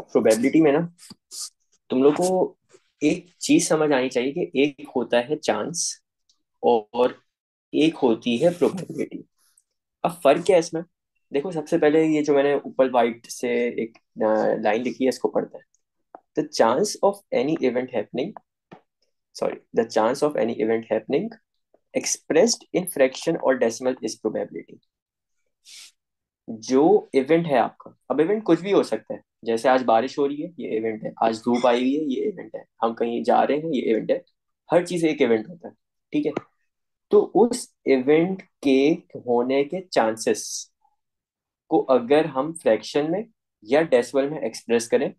Probability में ना तुम लोग को एक चीज समझ आनी चाहिए कि एक होता है चांस और एक होती है प्रोबेबिलिटी। अब फर्क क्या है इसमें? देखो, सबसे पहले ये जो मैंने ऊपर वाइट से एक लाइन लिखी है, इसको पढ़ते हैं। The chance of any event happening, sorry, the chance of any event happening expressed in fraction और डेसिमल इज प्रोबेबिलिटी। जो इवेंट है आपका, अब इवेंट कुछ भी हो सकता है, जैसे आज बारिश हो रही है ये इवेंट है, आज धूप आई हुई है ये इवेंट है, हम कहीं जा रहे हैं ये इवेंट है। हर चीज एक इवेंट होता है, ठीक है? तो उस इवेंट के होने के चांसेस को अगर हम फ्रैक्शन में या डेसिमल में एक्सप्रेस करें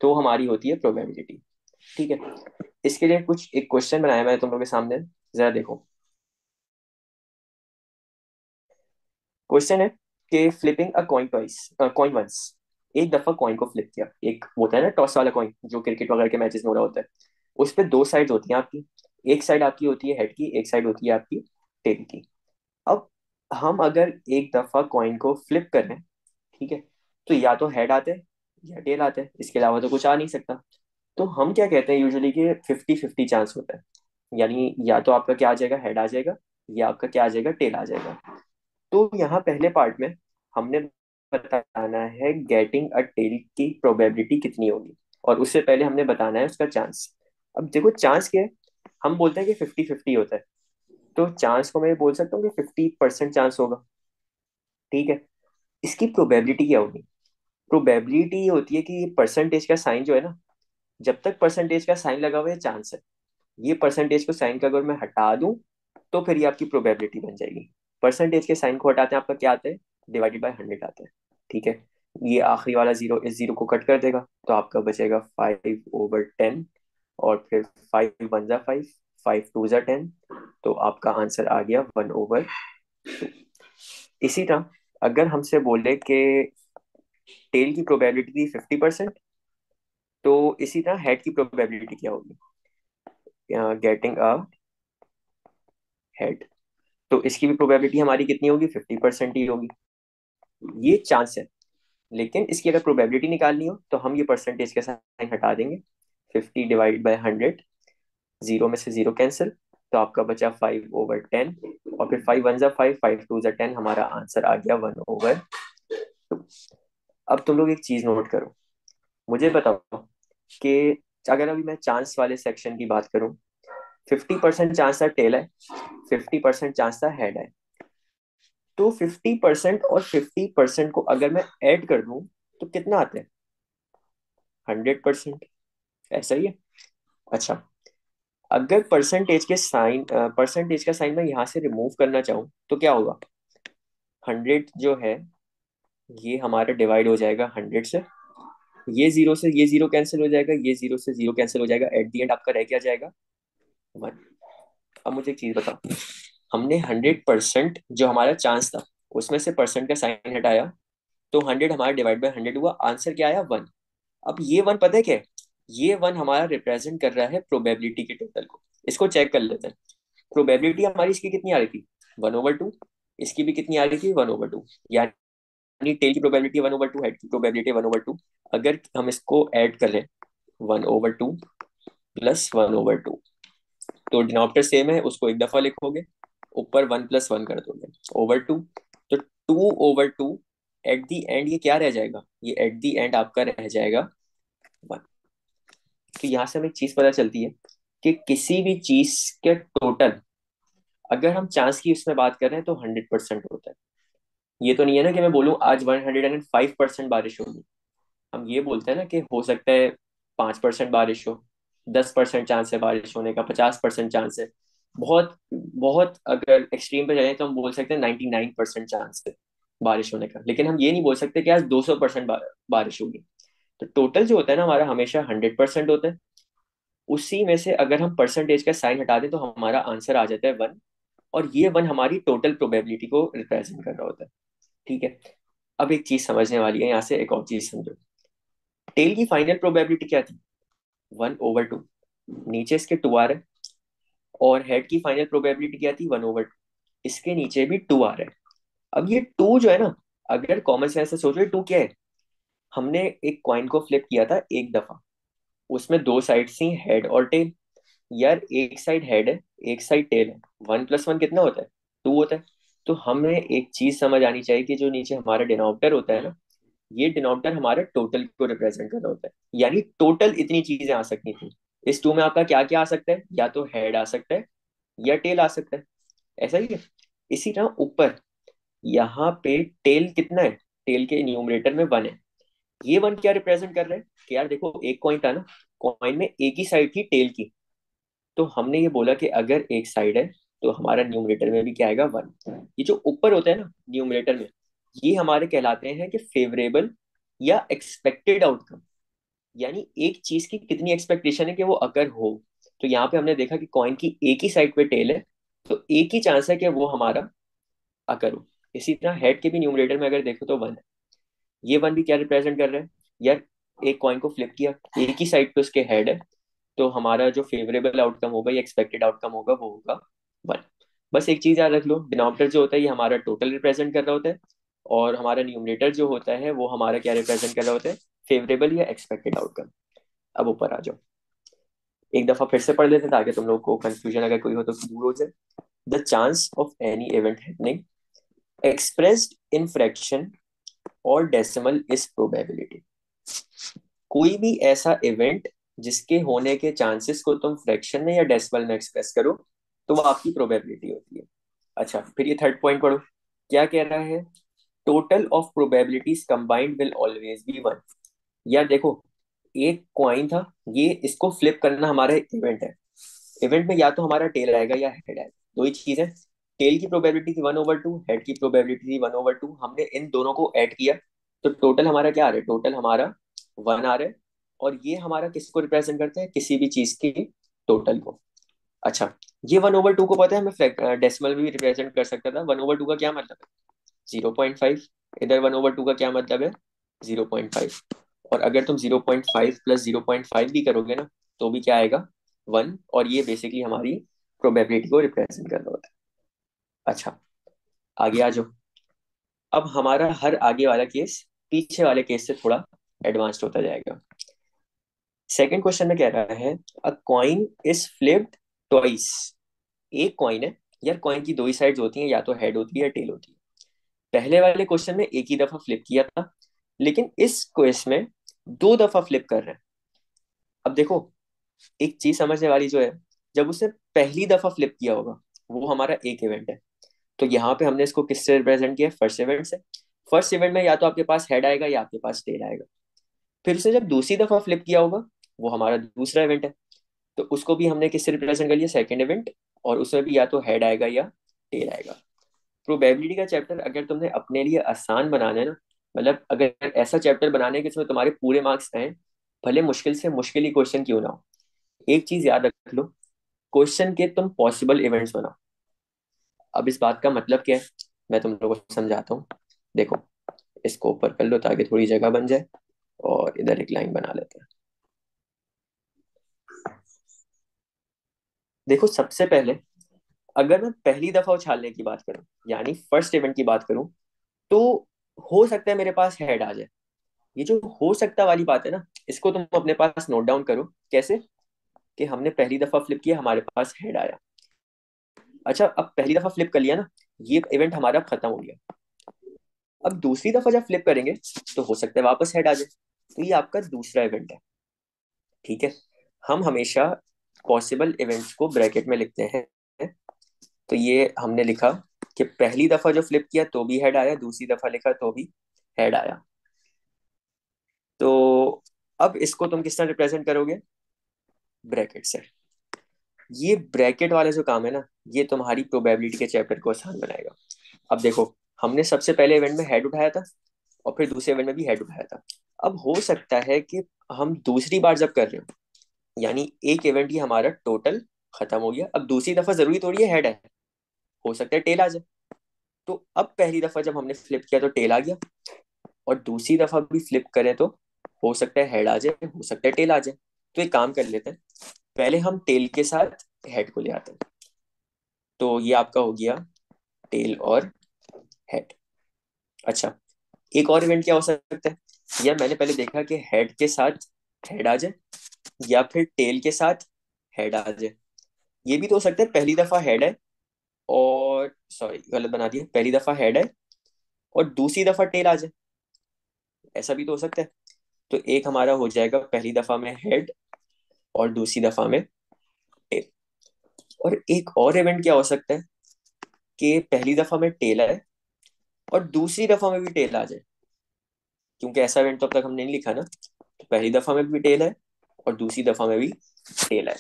तो हमारी होती है प्रोबेबिलिटी, ठीक है? इसके लिए कुछ एक क्वेश्चन बनाया मैंने तुम लोगों के सामने, जरा देखो। क्वेश्चन है कि flipping a coin twice, coin once, एक दफा कॉइन को फ्लिप किया। एक होता है ना टॉस वाला कॉइन, जो क्रिकेट वगैरह के मैचेस में हो रहा होता है। उस पे दो साइड होती हैं आपकी। एक साइड आपकी होती है हेड की, एक साइड होती है आपकी टेल की। अब हम अगर एक दफा कॉइन को फ्लिप कर रहे हैं, ठीक है, तो या तो हेड आते हैं या टेल आते हैं, इसके अलावा तो कुछ आ नहीं सकता। तो हम क्या कहते हैं यूजुअली कि 50-50 चांस होता है। यानी या तो आपका क्या आ जाएगा, हेड आ जाएगा, या आपका क्या आ जाएगा, टेल आ जाएगा। तो यहाँ पहले पार्ट में हमने बताना है गेटिंग अ टेल की प्रोबेबिलिटी कितनी होगी, और उससे पहले हमने बताना है उसका चांस। अब देखो चांस क्या है, हम बोलते हैं कि 50-50 होता है। तो चांस को मैं बोल सकता हूँ कि 50% चांस होगा, ठीक है? इसकी प्रोबेबिलिटी क्या होगी? प्रोबेबिलिटी ये होती है कि परसेंटेज का साइन जो है ना, जब तक परसेंटेज का साइन लगा हुआ है चांस है। ये परसेंटेज को साइन का अगर मैं हटा दूं तो फिर ये आपकी प्रोबेबिलिटी बन जाएगी। परसेंटेज के साइन को हटाते हैं आपका क्या आता है, डिवाइडेड बाय 100 आता है, ठीक है? ये आखिरी वाला जीरो इस जीरो को कट कर देगा, तो आपका बचेगा 5/10। और फिर 5 1 जा 5, 5 2 जा 10। तो आपका आंसर आ गया 1/2। इसी तरह अगर हमसे बोले कि टेल की प्रोबेबिलिटी थी 50%, तो इसी तरह हेड की प्रोबेबिलिटी क्या होगी, गेटिंग अ हेड। तो इसकी भी प्रोबेबिलिटी हमारी कितनी होगी, 50% ही होगी। ये चांस है। लेकिन इसकी अगर प्रोबेबिलिटी निकालनी हो तो हम ये परसेंटेज के साइन हटा देंगे। 50/100, जीरो में से जीरो कैंसिल, तो आपका बचा 5/10। और फिर 5 1 जा 5, 5 2 जा 10, हमारा आंसर आ गया 1/2। अब तुम लोग एक चीज नोट करो, मुझे बताओ कि अगर अभी मैं चांस वाले सेक्शन की बात करूं, 50% चांस था टेल है, 50% चांस था हेड है। तो 50% और 50% को अगर मैं ऐड कर दूं तो कितना आता है, 100%। ऐसा ही है। अच्छा, अगर परसेंटेज का साइन मैं यहाँ से रिमूव करना चाहूँ तो क्या होगा? 100 जो है ये हमारा डिवाइड हो जाएगा 100 से। ये जीरो से ये जीरो कैंसिल हो जाएगा, ये जीरो से जीरो कैंसिल हो जाएगा, एट दी एंड आपका रह क्या जाएगा, 1। अब मुझे एक चीज बताओ, हमने 100% जो हमारा चांस था उसमें से परसेंट का साइन हटाया, तो 100 हमारा डिवाइड बाय 100 हुआ, आंसर क्या आया, 1। अब ये 1 पता है क्या है? ये 1 हमारा रिप्रेजेंट कर रहा है प्रोबेबिलिटी के टोटल को। इसको चेक कर लेते हैं। प्रोबेबिलिटी हमारी इसकी कितनी आ रही थी, 1/2। इसकी भी कितनी आ रही थी, 1/2। यानी टेल की प्रोबेबिलिटी 1/2, हेड की प्रोबेबिलिटी 1/2। अगर हम इसको ऐड कर लें, 1/2 प्लस 1/2, तो डिनोमिनेटर सेम है, उसको एक दफा लिखोगे, ऊपर 1 + 1 कर दोगे, ओवर 2। तो 2/2 एट दी एंड ये क्या रह जाएगा, ये एट दी एंड आपका रह जाएगा 1। तो यहाँ से हमें एक चीज पता चलती है कि किसी भी चीज के टोटल, अगर हम चांस की उसमें बात कर रहे हैं तो 100% होता है। ये तो नहीं है ना कि मैं बोलूँ आज 105% बारिश होगी। हम ये बोलते हैं ना कि हो सकता है 5% बारिश हो, 10% चांस है बारिश होने का, 50% चांस है। बहुत बहुत अगर एक्सट्रीम पे जाए तो हम बोल सकते हैं 99% चांस है बारिश होने का। लेकिन हम ये नहीं बोल सकते कि आज 200% बारिश होगी। तो टोटल जो होता है ना हमारा, हमेशा 100% होता है। उसी में से अगर हम परसेंटेज का साइन हटा दें तो हमारा आंसर आ जाता है 1। और ये 1 हमारी टोटल प्रोबेबिलिटी को रिप्रेजेंट कर रहा होता है, ठीक है? अब एक चीज समझने वाली है, यहाँ से एक और चीज समझो। टेल की फाइनल प्रोबेबिलिटी क्या थी, 1/2। नीचे इसके 2 आ रहे हैं। और हेड की फाइनल प्रोबेबिलिटी क्या थी, 1/2। इसके नीचे भी 2 आ रहे हैं। अब ये 2 जो है ना, अगर कॉमन सेंस से सोचो, ये 2 क्या है, हमने एक कॉइन को फ्लिप किया था एक दफा, उसमें दो साइड्स थी, हेड और टेल। यार एक साइड हेड है, एक साइड टेल है, 1+1 कितना होता है? 2 होता है। तो हमें एक चीज समझ आनी चाहिए कि जो नीचे हमारा डिनोमिनेटर होता है ना, ये डिनोमिनेटर हमारे टोटल को रिप्रेजेंट कर रहा होता है, यानी टोटल इतनी चीजें आ सकती थी। इस टू में आपका क्या क्या आ सकता है? या तो हेड आ सकता है या टेल आ सकता है, ऐसा ही है। इसी तरह ऊपर यहाँ पे टेल कितना है? टेल के न्यूमरेटर में 1 है। ये 1 क्या रिप्रेजेंट कर रहे हैं कि यार देखो एक कॉइन था ना, कॉइन में एक ही साइड थी टेल की। तो हमने ये बोला कि अगर एक साइड है तो हमारा न्यूमरेटर में भी क्या आएगा? 1। ये जो ऊपर होता है ना न्यूमरेटर में, ये हमारे कहलाते हैं कि फेवरेबल या एक्सपेक्टेड आउटकम, यानी एक चीज की कितनी एक्सपेक्टेशन है कि वो अगर हो। तो यहाँ पे हमने देखा कि कॉइन की एक ही साइड पे टेल है, तो एक ही चांस है कि वो हमारा अगर हो। इसी तरह हेड के भी न्यूमरेटर में अगर देखो तो 1 है। ये 1 भी क्या रिप्रेजेंट कर रहे हैं? यार एक कॉइन को फ्लिप किया, एक ही साइड पे उसके हेड है, तो हमारा जो फेवरेबल आउटकम होगा या एक्सपेक्टेड आउटकम होगा वो होगा 1। बस एक चीज याद रख लो, डिनोमिनेटर जो होता है ये हमारा टोटल रिप्रेजेंट कर रहा होता है, और हमारा न्यूमरेटर जो होता है वो हमारा क्या रिप्रेजेंट कर रहा होता है? फेवरेबल या एक्सपेक्टेड आउटकम। अब ऊपर आ जाओ, एक दफा फिर से पढ़ लेते हैं ताकि तुम लोग को कंफ्यूजन अगर कोई हो तो दूर हो जाए। The chance of any event happening expressed in fraction और डेसिमल इज प्रोबेबिलिटी। कोई भी ऐसा इवेंट जिसके होने के चांसेस को तुम फ्रैक्शन में या डेसिमल में एक्सप्रेस करो, तो वो आपकी प्रोबेबिलिटी होती है। अच्छा, फिर ये थर्ड पॉइंट पढ़ो, क्या कह रहा है? Total of probabilities combined will always be 1। यार देखो, एक क्वाइन था, ये इसको फ्लिप करना हमारा इवेंट है। इवेंट में या तो हमारा टेल आएगा या हेड आएगा, दो ही चीजें। टेल की प्रोबेबिलिटी थी 1/2, हेड की प्रोबेबिलिटी थी 1/2। हमने इन दोनों को ऐड किया, तो टोटल हमारा क्या आ रहा है? टोटल हमारा 1 आ रहा है। और ये हमारा किसको रिप्रेजेंट करता है? किसी भी चीज की टोटल को। अच्छा, ये 1/2 को पता है मैं डेसिमल भी रिप्रेजेंट कर सकता था। 1/2 का क्या मतलब है? 0.5। इधर 1/2 का क्या मतलब है? 0.5। और अगर तुम 0.5 प्लस 0.5 भी करोगे ना, तो भी क्या आएगा? 1। और ये बेसिकली हमारी प्रोबेबिलिटी को रिप्रेजेंट कर रहा होता है। अच्छा, आगे आ जाओ। अब हमारा हर आगे वाला केस पीछे वाले केस से थोड़ा एडवांस्ड होता जाएगा। सेकंड क्वेश्चन में कह रहा है, अ कॉइन इज फ्लिप्ड ट्वाइस। एक कॉइन है। यार कॉइन की दो ही साइड्स होती हैं, या तो हेड होती है या टेल होती है। पहले वाले क्वेश्चन में एक ही दफा फ्लिप किया था, लेकिन इस क्वेश्चन में दो दफा फ्लिप कर रहे हैं। अब देखो, एक चीज समझने वाली जो है, जब उसने पहली दफा फ्लिप किया होगा वो हमारा एक इवेंट है। तो यहाँ पे हमने इसको किससे रिप्रेजेंट किया? फर्स्ट इवेंट से। फर्स्ट इवेंट में या तो आपके पास हेड आएगा या आपके पास टेल आएगा। फिर उसने जब दूसरी दफा फ्लिप किया होगा, वो हमारा दूसरा इवेंट है, तो उसको भी हमने किससे रिप्रेजेंट कर लिया? Second event. और उसमें भी या तो हेड आएगा या टेल आएगा। प्रोबेबिलिटी का चैप्टर अगर तुमने अपने लिए आसान बनाना है ना, मतलब अगर ऐसा चैप्टर बनाने के इसमें तुम्हारे पूरे मार्क्स आए, भले मुश्किल से मुश्किल ही क्वेश्चन क्यों ना हो, एक चीज याद रख लो, क्वेश्चन के तुम पॉसिबल इवेंट्स बनाओ। अब इस बात का मतलब क्या है, मैं तुम लोगों को समझाता हूँ। देखो, इसको ऊपर कर लो ताकि थोड़ी जगह बन जाए, और इधर एक लाइन बना लेते हैं। देखो, सबसे पहले अगर मैं पहली दफा उछालने की बात करूं, यानी फर्स्ट इवेंट की बात करूं, तो हो सकता है मेरे पास हेड आ जाए। ये जो हो सकता वाली बात है ना, इसको तुम अपने पास नोट डाउन करो। कैसे? कि हमने पहली दफा फ्लिप किया, हमारे पास हेड आया। अच्छा, अब पहली दफा फ्लिप कर लिया ना, ये इवेंट हमारा खत्म हो गया। अब दूसरी दफा जब फ्लिप करेंगे, तो हो सकता है वापस हेड आ जाए। तो ये आपका दूसरा इवेंट है। ठीक है, हम हमेशा पॉसिबल इवेंट्स को ब्रैकेट में लिखते हैं। तो ये हमने लिखा कि पहली दफा जो फ्लिप किया तो भी हेड आया, दूसरी दफा लिखा तो भी हेड आया। तो अब इसको तुम किस तरह रिप्रेजेंट करोगे? ब्रैकेट से। ये ब्रैकेट वाला जो काम है ना, ये तुम्हारी प्रोबेबिलिटी के चैप्टर को आसान बनाएगा। अब देखो, हमने सबसे पहले इवेंट में हेड उठाया था, और फिर दूसरे इवेंट में भी हेड उठाया था। अब हो सकता है कि हम दूसरी बार जब कर रहे हो, यानी एक इवेंट ही हमारा टोटल खत्म हो गया, अब दूसरी दफा जरूरी थोड़ी है हेड है, हो सकता है टेल आ जाए। तो अब पहली दफा जब हमने फ्लिप किया तो टेल आ गया, और दूसरी दफा भी फ्लिप करें तो हो सकता है हेड आ जाए, हो सकता है टेल आ जाए। तो एक काम कर लेते हैं, पहले हम टेल के साथ हेड को ले आते हैं। तो ये आपका हो गया टेल और हेड। अच्छा, एक और इवेंट क्या हो सकता है? या मैंने पहले देखा कि हेड के साथ हेड आ जाए, या फिर टेल के साथ हेड आ जाए। ये भी तो हो सकता है पहली दफा हेड है और, सॉरी गलत बना दिया, पहली दफा हेड है और दूसरी दफा टेल आ जाए, ऐसा भी तो हो सकता है। तो एक हमारा हो जाएगा पहली दफा में हेड और दूसरी दफा में टेल। और एक और इवेंट क्या हो सकता है कि पहली दफा में टेल आए और दूसरी दफा में भी टेल आ जाए, क्योंकि ऐसा इवेंट तो अब तक हमने नहीं लिखा ना। तो पहली दफा में भी टेल है और दूसरी दफा में भी टेल है।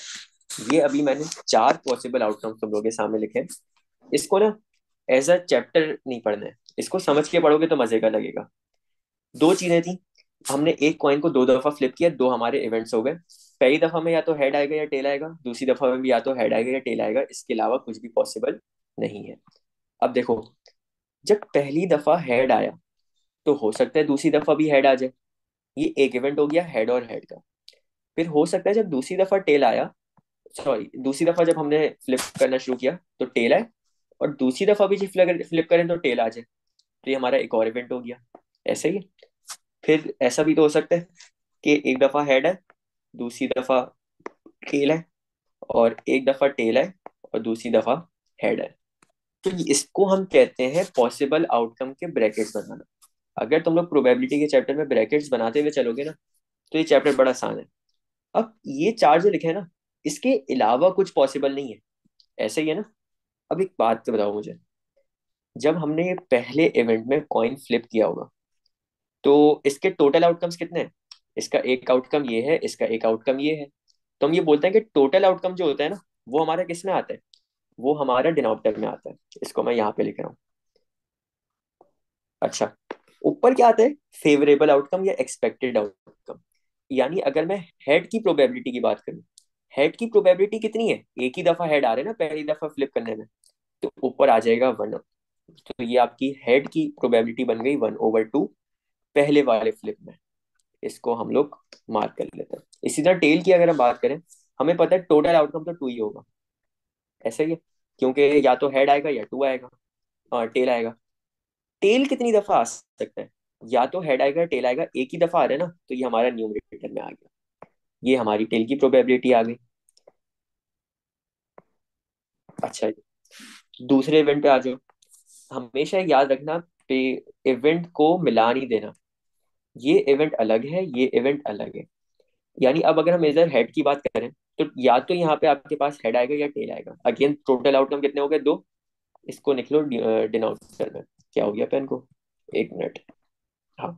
ये अभी मैंने चार पॉसिबल आउटकम तुम लोगों के सामने लिखे हैं। इसको ना एज अ चैप्टर नहीं पढ़ना है, इसको समझ के पढ़ोगे तो मजे का लगेगा। दो चीजें थी, हमने एक कॉइन को दो दफा फ्लिप किया, दो हमारे इवेंट्स हो गए। पहली दफा में या तो हेड आएगा या टेल आएगा, दूसरी दफा में भी या तो हेड आएगा या टेल आएगा, इसके अलावा कुछ भी पॉसिबल नहीं है। अब देखो, जब पहली दफा हेड आया तो हो सकता है दूसरी दफा भी हेड आ जाए, ये एक इवेंट हो गया हेड और हेड का। फिर हो सकता है जब दूसरी दफा टेल आया, सॉरी दूसरी दफा जब हमने फ्लिप करना शुरू किया तो टेल आए, और दूसरी दफा भी फ्लिप फ्लिप करें तो टेल आ जाए, तो ये हमारा एक और इवेंट हो गया। ऐसे ही है। फिर ऐसा भी तो हो सकता है कि एक दफा हेड है, दूसरी दफा टेल है, और एक दफा टेल है और दूसरी दफा हेड है। तो इसको हम कहते हैं पॉसिबल आउटकम के ब्रैकेट्स बनाना। अगर तुम लोग प्रोबेबिलिटी के चैप्टर में ब्रैकेट्स बनाते हुए चलोगे ना, तो ये चैप्टर बड़ा आसान है। अब ये चार जो लिखे हैं ना, इसके अलावा कुछ पॉसिबल नहीं है, ऐसे ही है ना। अब एक बात तो बताओ मुझे, जब हमने ये पहले इवेंट में कॉइन फ्लिप किया होगा, तो इसके टोटल आउटकम्स कितने हैं? इसका एक आउटकम ये है, इसका एक आउटकम ये है। तो हम ये बोलते हैं कि टोटल आउटकम जो होता है ना, वो हमारा किस में आता है? वो हमारा डिनोमिनेटर में आता है। इसको मैं यहाँ पे लिख रहा हूँ। अच्छा, ऊपर क्या आता है? फेवरेबल आउटकम या एक्सपेक्टेड आउटकम। यानी अगर मैं हेड की प्रोबेबिलिटी की बात करूँ, हेड की प्रोबेबिलिटी कितनी है? एक ही दफा हेड आ रहे हैं ना पहली दफा फ्लिप करने में, तो ऊपर आ जाएगा 1। तो ये आपकी हेड की प्रोबेबिलिटी बन गई 1/2 पहले वाले फ्लिप में। इसको हम लोग मार्क कर लेते हैं। इसी तरह टेल की अगर हम बात करें, हमें पता है टोटल आउटकम तो 2 ही होगा, ऐसा ही है, क्योंकि या तो हेड आएगा या 2 आएगा, और टेल आएगा। टेल कितनी दफा आ सकता है? या तो हेड आएगा या टेल आएगा, एक ही दफा आ रहा है ना, तो ये हमारा न्यूमरेटर में आ गया। ये हमारी टेल की प्रोबेबिलिटी आ गई। अच्छा जी, दूसरे इवेंट पे आ जाओ। हमेशा याद रखना पे इवेंट को मिला नहीं देना। ये इवेंट अलग है, ये इवेंट अलग है। यानी अब अगर हम इधर हेड की बात करें, तो या तो यहाँ पे आपके पास हेड आएगा या टेल आएगा। अगेन टोटल आउटकम कितने हो गए? 2। इसको निकलो डिनोमिनेटर में। क्या हो गया पेन को? एक मिनट। हाँ,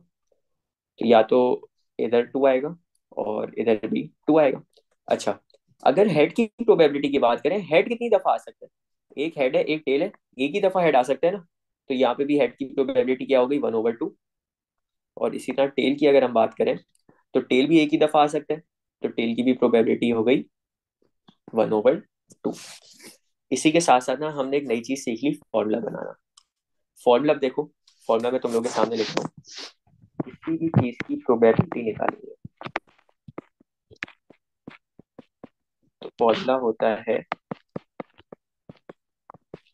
तो या तो इधर 2 आएगा और इधर भी 2 आएगा। अच्छा, अगर हेड की प्रोबेबिलिटी की बात करें, हेड कितनी दफा आ सकता है? एक हेड है एक टेल है, एक ही दफा हेड आ सकता है ना। तो यहाँ पे भी हेड की प्रोबेबिलिटी क्या हो गई? 1/2। और इसी तरह टेल की अगर हम बात करें, तो टेल भी एक ही दफा आ सकता है, तो टेल की भी प्रोबेबिलिटी हो गई 1/2। इसी के साथ साथ ना हमने एक नई चीज सीख ली, फॉर्मूला बनाना। फॉर्मूला देखो, फॉर्मूला में तुम लोग के सामने लिख रहा हूँ। किसी भी चीज की प्रोबेबिलिटी निकालेंगे तो फॉर्मूला होता है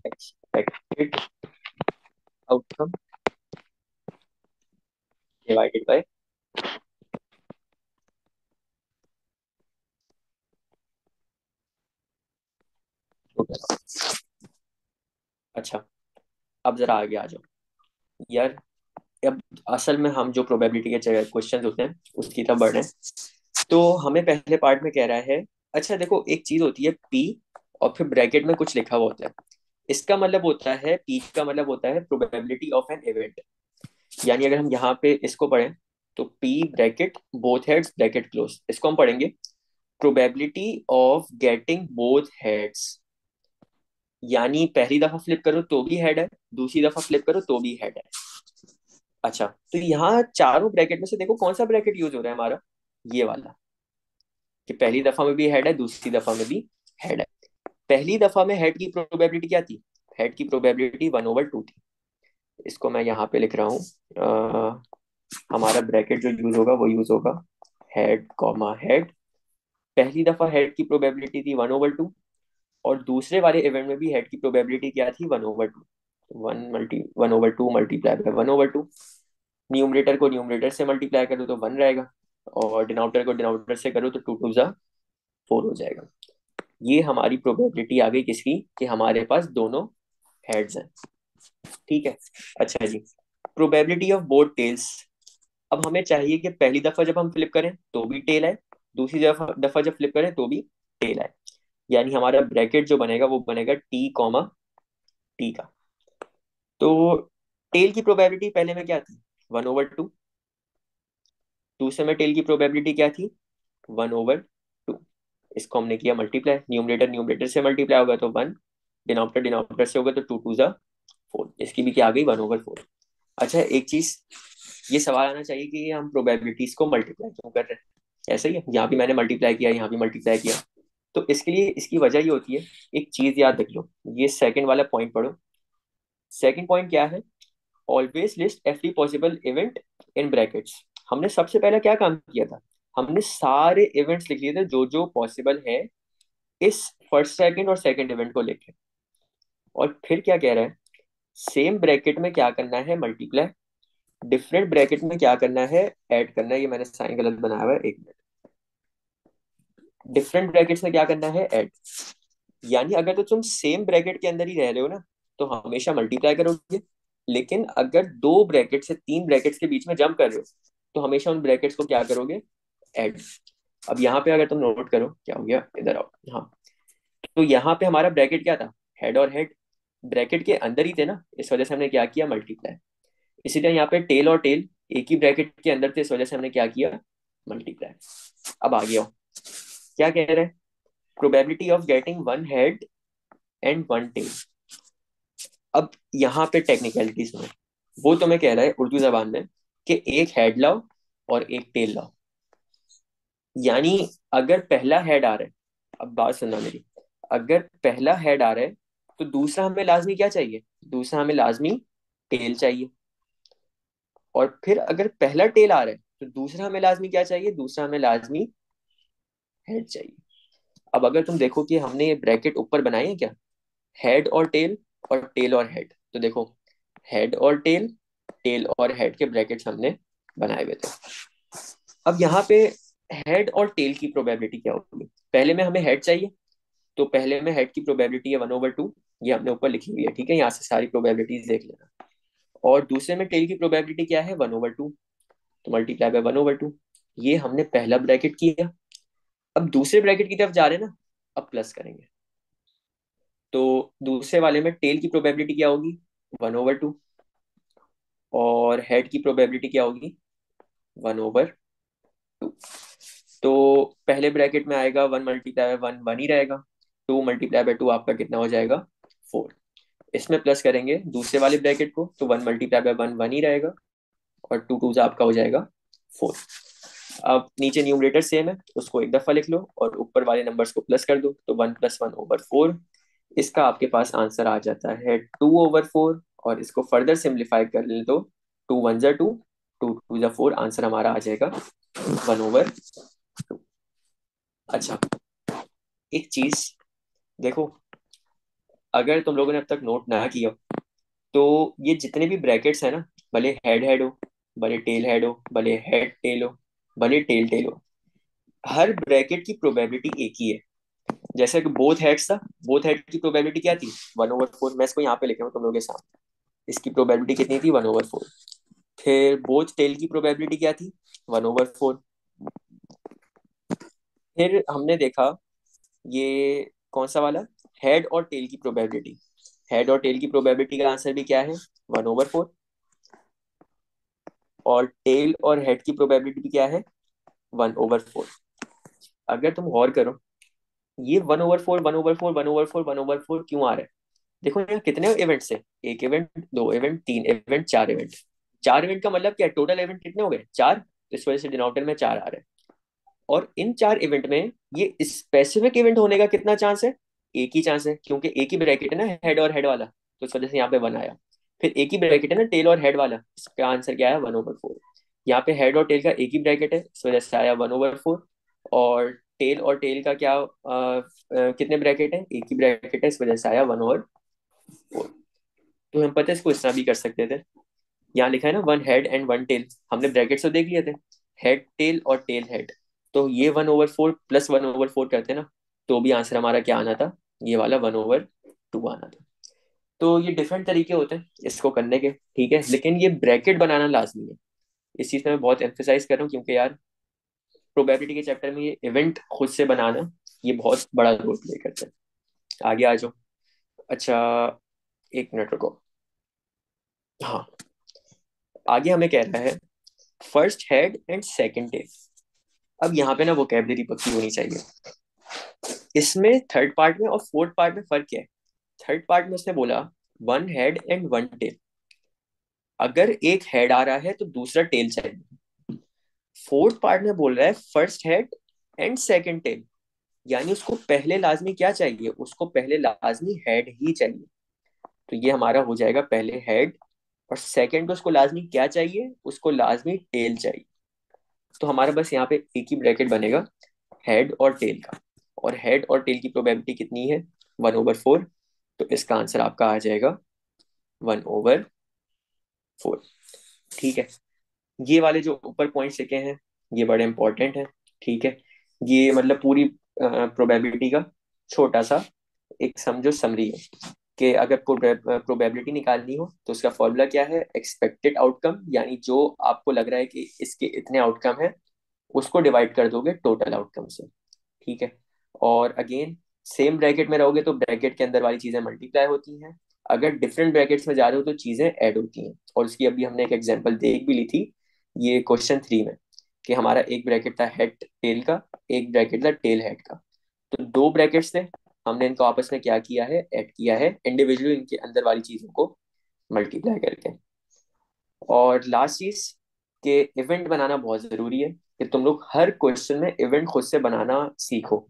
expected outcome divided by total. अच्छा, अब जरा आगे आ जाओ यार। अब असल में हम जो प्रोबेबिलिटी के क्वेश्चन होते हैं उसकी तरफ बढ़ रहे हैं। तो हमें पहले पार्ट में कह रहा है, अच्छा देखो एक चीज होती है पी, और फिर ब्रैकेट में कुछ लिखा हुआ होता है। इसका मतलब होता है, पी का मतलब होता है प्रोबेबिलिटी ऑफ एन इवेंट। यानी अगर हम यहाँ पे इसको पढ़ें, तो P bracket both heads bracket close, इसको हम पढ़ेंगे probability of getting both heads. यानी पहली दफा फ्लिप करो तो भी हेड है, दूसरी दफा फ्लिप करो तो भी हेड है। अच्छा, तो यहाँ चारों ब्रैकेट में से देखो कौन सा ब्रैकेट यूज हो रहा है हमारा? ये वाला, कि पहली दफा में भी हेड है दूसरी दफा में भी हेड है। पहली दफा में हेड की प्रोबेबिलिटी क्या थी? हेड की प्रोबेबिलिटी 1/2 थी। इसको मैं यहाँ पे लिख रहा हूँ। हमारा ब्रैकेट जो यूज होगा वो यूज होगा हेड कॉमा हेड। पहली दफा हेड की प्रोबेबिलिटी थी 1/2, और दूसरे वाले इवेंट में भी हेड की प्रोबेबिलिटी क्या थी? 1/2। 1/2 मल्टीप्लाई बाय 1/2। न्यूमरेटर को न्यूमरेटर से मल्टीप्लाई करो तो 1 रहेगा, और डिनोमिनेटर को डिनोमिनेटर से करो तो 2 2 जा 4 हो जाएगा। ये हमारी प्रोबेबिलिटी आ गई किसकी, कि हमारे पास दोनों हेड्स हैं। ठीक है। अच्छा जी, प्रोबेबिलिटी ऑफ बोथ टेल्स। अब हमें चाहिए कि पहली दफा जब हम फ्लिप करें तो भी टेल आए, दूसरी दफा दफा जब फ्लिप करें तो भी टेल आए। यानी हमारा ब्रैकेट जो बनेगा वो बनेगा टी कॉमा टी का। तो टेल की प्रोबेबिलिटी पहले में क्या थी, 1/2। दूसरे में टेल की प्रोबेबिलिटी क्या थी, 1/2। इसको हमने किया मल्टीप्लाई, न्यूमरेटर न्यूमरेटर से मल्टीप्लाई होगा तो 1, डिनोमिनेटर डिनोमिनेटर से होगा तो 2 2 जा 4, इसकी भी क्या आ गई, 1/4। अच्छा एक चीज, ये सवाल आना चाहिए कि हम प्रोबेबिलिटीज को मल्टीप्लाई क्यों कर रहे हैं। ऐसा ही है, यहाँ भी मैंने मल्टीप्लाई किया, यहाँ भी मल्टीप्लाई किया। तो इसके लिए इसकी वजह ये होती है, एक चीज याद रख लो, ये सेकंड वाला पॉइंट पढ़ो। सेकंड पॉइंट क्या है, always list every possible event in brackets. हमने सबसे पहले क्या काम किया था, हमने सारे इवेंट्स लिख लिए थे जो जो पॉसिबल है इस फर्स्ट सेकंड और सेकंड इवेंट को लेकर। और फिर क्या कह रहा है, सेम ब्रैकेट में क्या करना है, मल्टीप्लाई, डिफरेंट ब्रैकेट में क्या करना है, ऐड करना है। ये मैंने साइन गलत बनाया हुआ है, एक मिनट। डिफरेंट ब्रैकेट्स में क्या करना है, ऐड। यानी अगर तो तुम सेम ब्रैकेट के अंदर ही रह रहे हो ना, तो हमेशा मल्टीप्लाई करोगे। लेकिन अगर 2 ब्रैकेट से 3 ब्रैकेट्स के बीच में जंप कर रहे हो, तो हमेशा उन ब्रैकेट्स को क्या करोगे, ऐड। अब यहाँ पे अगर तुम नोट करो क्या हो गया, इधर आओ। हाँ, तो यहाँ पे हमारा ब्रैकेट क्या था, हेड और हेड ब्रैकेट के अंदर ही थे ना, इस वजह से हमने क्या किया, मल्टीप्लाई। इसी तरह यहाँ पे टेल और टेल एक ही ब्रैकेट के अंदर थे, इस वजह से हमने क्या किया, मल्टीप्लाई। अब आ गया, क्या कह रहे हैं, probability of getting 1 head and 1 tail. अब यहाँ पे टेक्निकलिटी सुनो, वो तुम्हें कह रहा है उर्दू जबान में कि एक हेड लाओ और एक टेल लाओ। यानी अगर पहला हेड आ रहा है, अब बात सुनना मेरी, अगर पहला हेड आ रहा है तो दूसरा हमें लाजमी क्या चाहिए, दूसरा हमें लाजमी टेल चाहिए। और फिर अगर पहला टेल आ रहा है तो दूसरा हमें लाजमी क्या चाहिए, दूसरा हमें लाजमी हेड चाहिए। अब अगर तुम देखो कि हमने ये ब्रैकेट ऊपर बनाए हैं क्या, हेड और टेल, और टेल और हेड, तो देखो हेड और टेल, टेल और हेड के ब्रैकेट्स हमने बनाए हुए थे। अब यहाँ पे हेड और टेल की प्रोबेबिलिटी क्या होगी, पहले में हमें हेड चाहिए, तो पहले में हेड की प्रोबेबिलिटी है 1/2, ये हमने ऊपर लिखी हुई है, ठीक है, यहाँ से सारी प्रोबेबिलिटीज देख लेना। और दूसरे में टेल की प्रोबेबिलिटी क्या है, 1/2, तो मल्टीप्लाई बाय 1/2। ये हमने पहला ब्रैकेट किया। अब दूसरे ब्रैकेट की तरफ जा रहे हैं ना, अब प्लस करेंगे। तो दूसरे वाले में टेल की प्रोबेबिलिटी क्या होगी, 1/2, और हेड की प्रोबेबिलिटी क्या होगी, 1/2। तो पहले ब्रैकेट में आएगा 1 × 1 1 ही रहेगा, 2 × 2 आपका कितना हो जाएगा, 4। इसमें प्लस करेंगे दूसरे वाले ब्रैकेट को, तो 1 × 1 1 ही रहेगा, और 2 2 आपका हो जाएगा 4। अब नीचे न्यूमरेटर सेम है, उसको एक दफा लिख लो और ऊपर वाले नंबर्स को प्लस कर दो, तो 1 + 1/4। इसका आपके पास आंसर आ जाता है 2/4। और इसको फर्दर सिंप्लीफाई कर ले तो 2 1 × 2, 2 2 × 4, आंसर हमारा आ जाएगा 1/2। अच्छा एक चीज देखो, अगर तुम लोगों ने अब तक नोट ना किया तो ये जितने भी ब्रैकेट्स हैं ना, भले हेड हेड हो, भले टेल हेड हो, भले हेड टेल हो, भले टेल टेल हो, हर ब्रैकेट की प्रोबेबिलिटी एक ही है। जैसे कि बोथ हेड्स था, बोथ हेड की प्रोबेबिलिटी क्या थी, 1/4। मैं इसको यहाँ पे लिख रहा हूँ तुम लोगों के सामने, इसकी प्रोबेबिलिटी कितनी थी, 1/4। फिर बोथ टेल की प्रोबेबिलिटी क्या थी, 1/4। फिर हमने देखा ये कौन सा वाला, हेड और टेल की प्रोबेबिलिटी। हेड और टेल की प्रोबेबिलिटी का आंसर भी क्या है, 1/4। और टेल और हेड की प्रोबेबिलिटी भी क्या है, 1/4। अगर तुम गौर करो, ये 1/4 1/4 1/4 1/4 क्यों आ रहा है। देखो यहाँ कितने इवेंट्स है, एक event, 2 event, 3 event, 4 event. 4 event का मतलब क्या, टोटल इवेंट कितने हो गए, 4, तो इस वजह से डिनोमिनेटर में 4 आ रहे हैं। और इन 4 इवेंट में ये स्पेसिफिक इवेंट होने का कितना चांस है, एक ही चांस है, क्योंकि एक ही ब्रैकेट है ना हेड और हेड वाला, तो इस वजह से यहाँ पे 1 आया। फिर एक ही ब्रैकेट है ना टेल और हेड वाला, इसका आंसर क्या है, 1/4। यहाँ पे हेड और टेल का एक ही ब्रैकेट है, इस वजह से आया 1/4। और टेल और टेल का क्या कितने ब्रैकेट है, एक ही ब्रैकेट है, इस वजह से आया 1/4। तो हम पता है इसको इस तरह भी कर सकते थे, यहाँ लिखा है ना one head and one tail, हमने ब्रैकेट तो देख लिए थे, हेड टेल और टेल हेड। तो ये 1/4 प्लस 1/4 करते ना, तो भी आंसर हमारा क्या आना था, ये वाला 1/2 आना था। तो ये डिफरेंट तरीके होते हैं इसको करने के, ठीक है, लेकिन ये ब्रैकेट बनाना लाजमी है। इस चीज में मैं बहुत एम्फेसाइज कर रहा हूँ, क्योंकि यार प्रोबेबिलिटी के चैप्टर में ये इवेंट खुद से बनाना, ये बहुत बड़ा रोल प्ले करता है। आगे आ जाओ। अच्छा, एक मिनट रुको। हाँ, आगे हमें कह रहा है first head and second tail. अब यहाँ पे ना वोकेबलरी पक्की होनी चाहिए। इसमें थर्ड पार्ट में और फोर्थ पार्ट में फर्क क्या है। थर्ड पार्ट में उसने बोला one head and one tail, अगर एक हेड आ रहा है तो दूसरा टेल चाहिए। फोर्थ पार्ट में बोल रहा है first head and second tail, यानी उसको पहले लाजमी क्या चाहिए, उसको पहले लाजमी हेड ही चाहिए। तो ये हमारा हो जाएगा पहले हेड, और सेकंड को उसको लाजमी क्या चाहिए, उसको लाजमी टेल चाहिए। तो हमारा बस यहाँ पे एक ही ब्रैकेट बनेगा, हेड और टेल का। और हेड और टेल की प्रोबेबिलिटी कितनी है, 1/4। तो इसका आंसर आपका आ जाएगा 1/4। ठीक है। ये वाले जो ऊपर पॉइंट्स लिखे हैं ये बड़े इंपॉर्टेंट हैं। ठीक है, ये मतलब पूरी प्रोबेबिलिटी का छोटा सा एक समझो समरी है, कि अगर प्रोबेबिलिटी निकालनी हो तो उसका फॉर्मूला क्या है, एक्सपेक्टेड आउटकम, यानी जो आपको लग रहा है कि इसके इतने आउटकम है, उसको डिवाइड कर दोगे टोटल आउटकम से। ठीक है। और अगेन सेम ब्रैकेट में रहोगे तो ब्रैकेट के अंदर वाली चीजें मल्टीप्लाई होती हैं, अगर डिफरेंट ब्रैकेट्स में जा रहे हो तो चीजें ऐड होती हैं। और उसकी अभी हमने एक एग्जांपल देख भी ली थी, ये क्वेश्चन 3 में, कि हमारा एक ब्रैकेट था हेड टेल का, एक ब्रैकेट था टेल हेड का। तो दो ब्रैकेट्स थे, हमने इनको आपस में क्या किया है, ऐड किया है इंडिविजुअली इनके अंदर वाली चीजों को मल्टीप्लाई करके। और लास्ट चीज, के इवेंट बनाना बहुत जरूरी है, कि तुम लोग हर क्वेश्चन में इवेंट खुद से बनाना सीखो।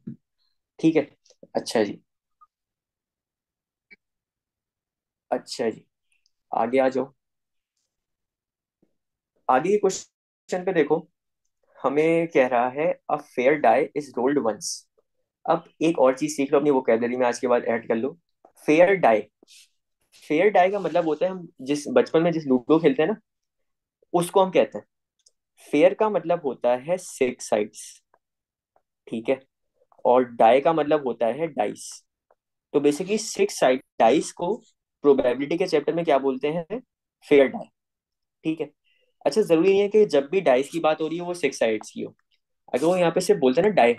ठीक है। अच्छा जी। अच्छा जी, आगे आ जाओ। आगे के क्वेश्चन पे देखो, हमें कह रहा है a fair die is rolled once. अब एक और चीज सीख लो अपनी वोकेबलरी में, आज के बाद ऐड कर लो। फेयर डाई, फेयर डाई का मतलब होता है, हम जिस बचपन में जिस लूडो खेलते हैं ना, उसको हम कहते हैं। फेयर का मतलब होता है 6 साइड्स, ठीक है, और डाई का मतलब होता है डाइस। तो बेसिकली 6 साइड डाइस को प्रोबेबिलिटी के चैप्टर में क्या बोलते हैं, फेयर डाई। ठीक है। अच्छा, जरूरी नहीं है कि जब भी डाइस की बात हो रही है वो 6 साइड्स की हो। अगर वो यहाँ पे सिर्फ बोलते हैं ना डाई,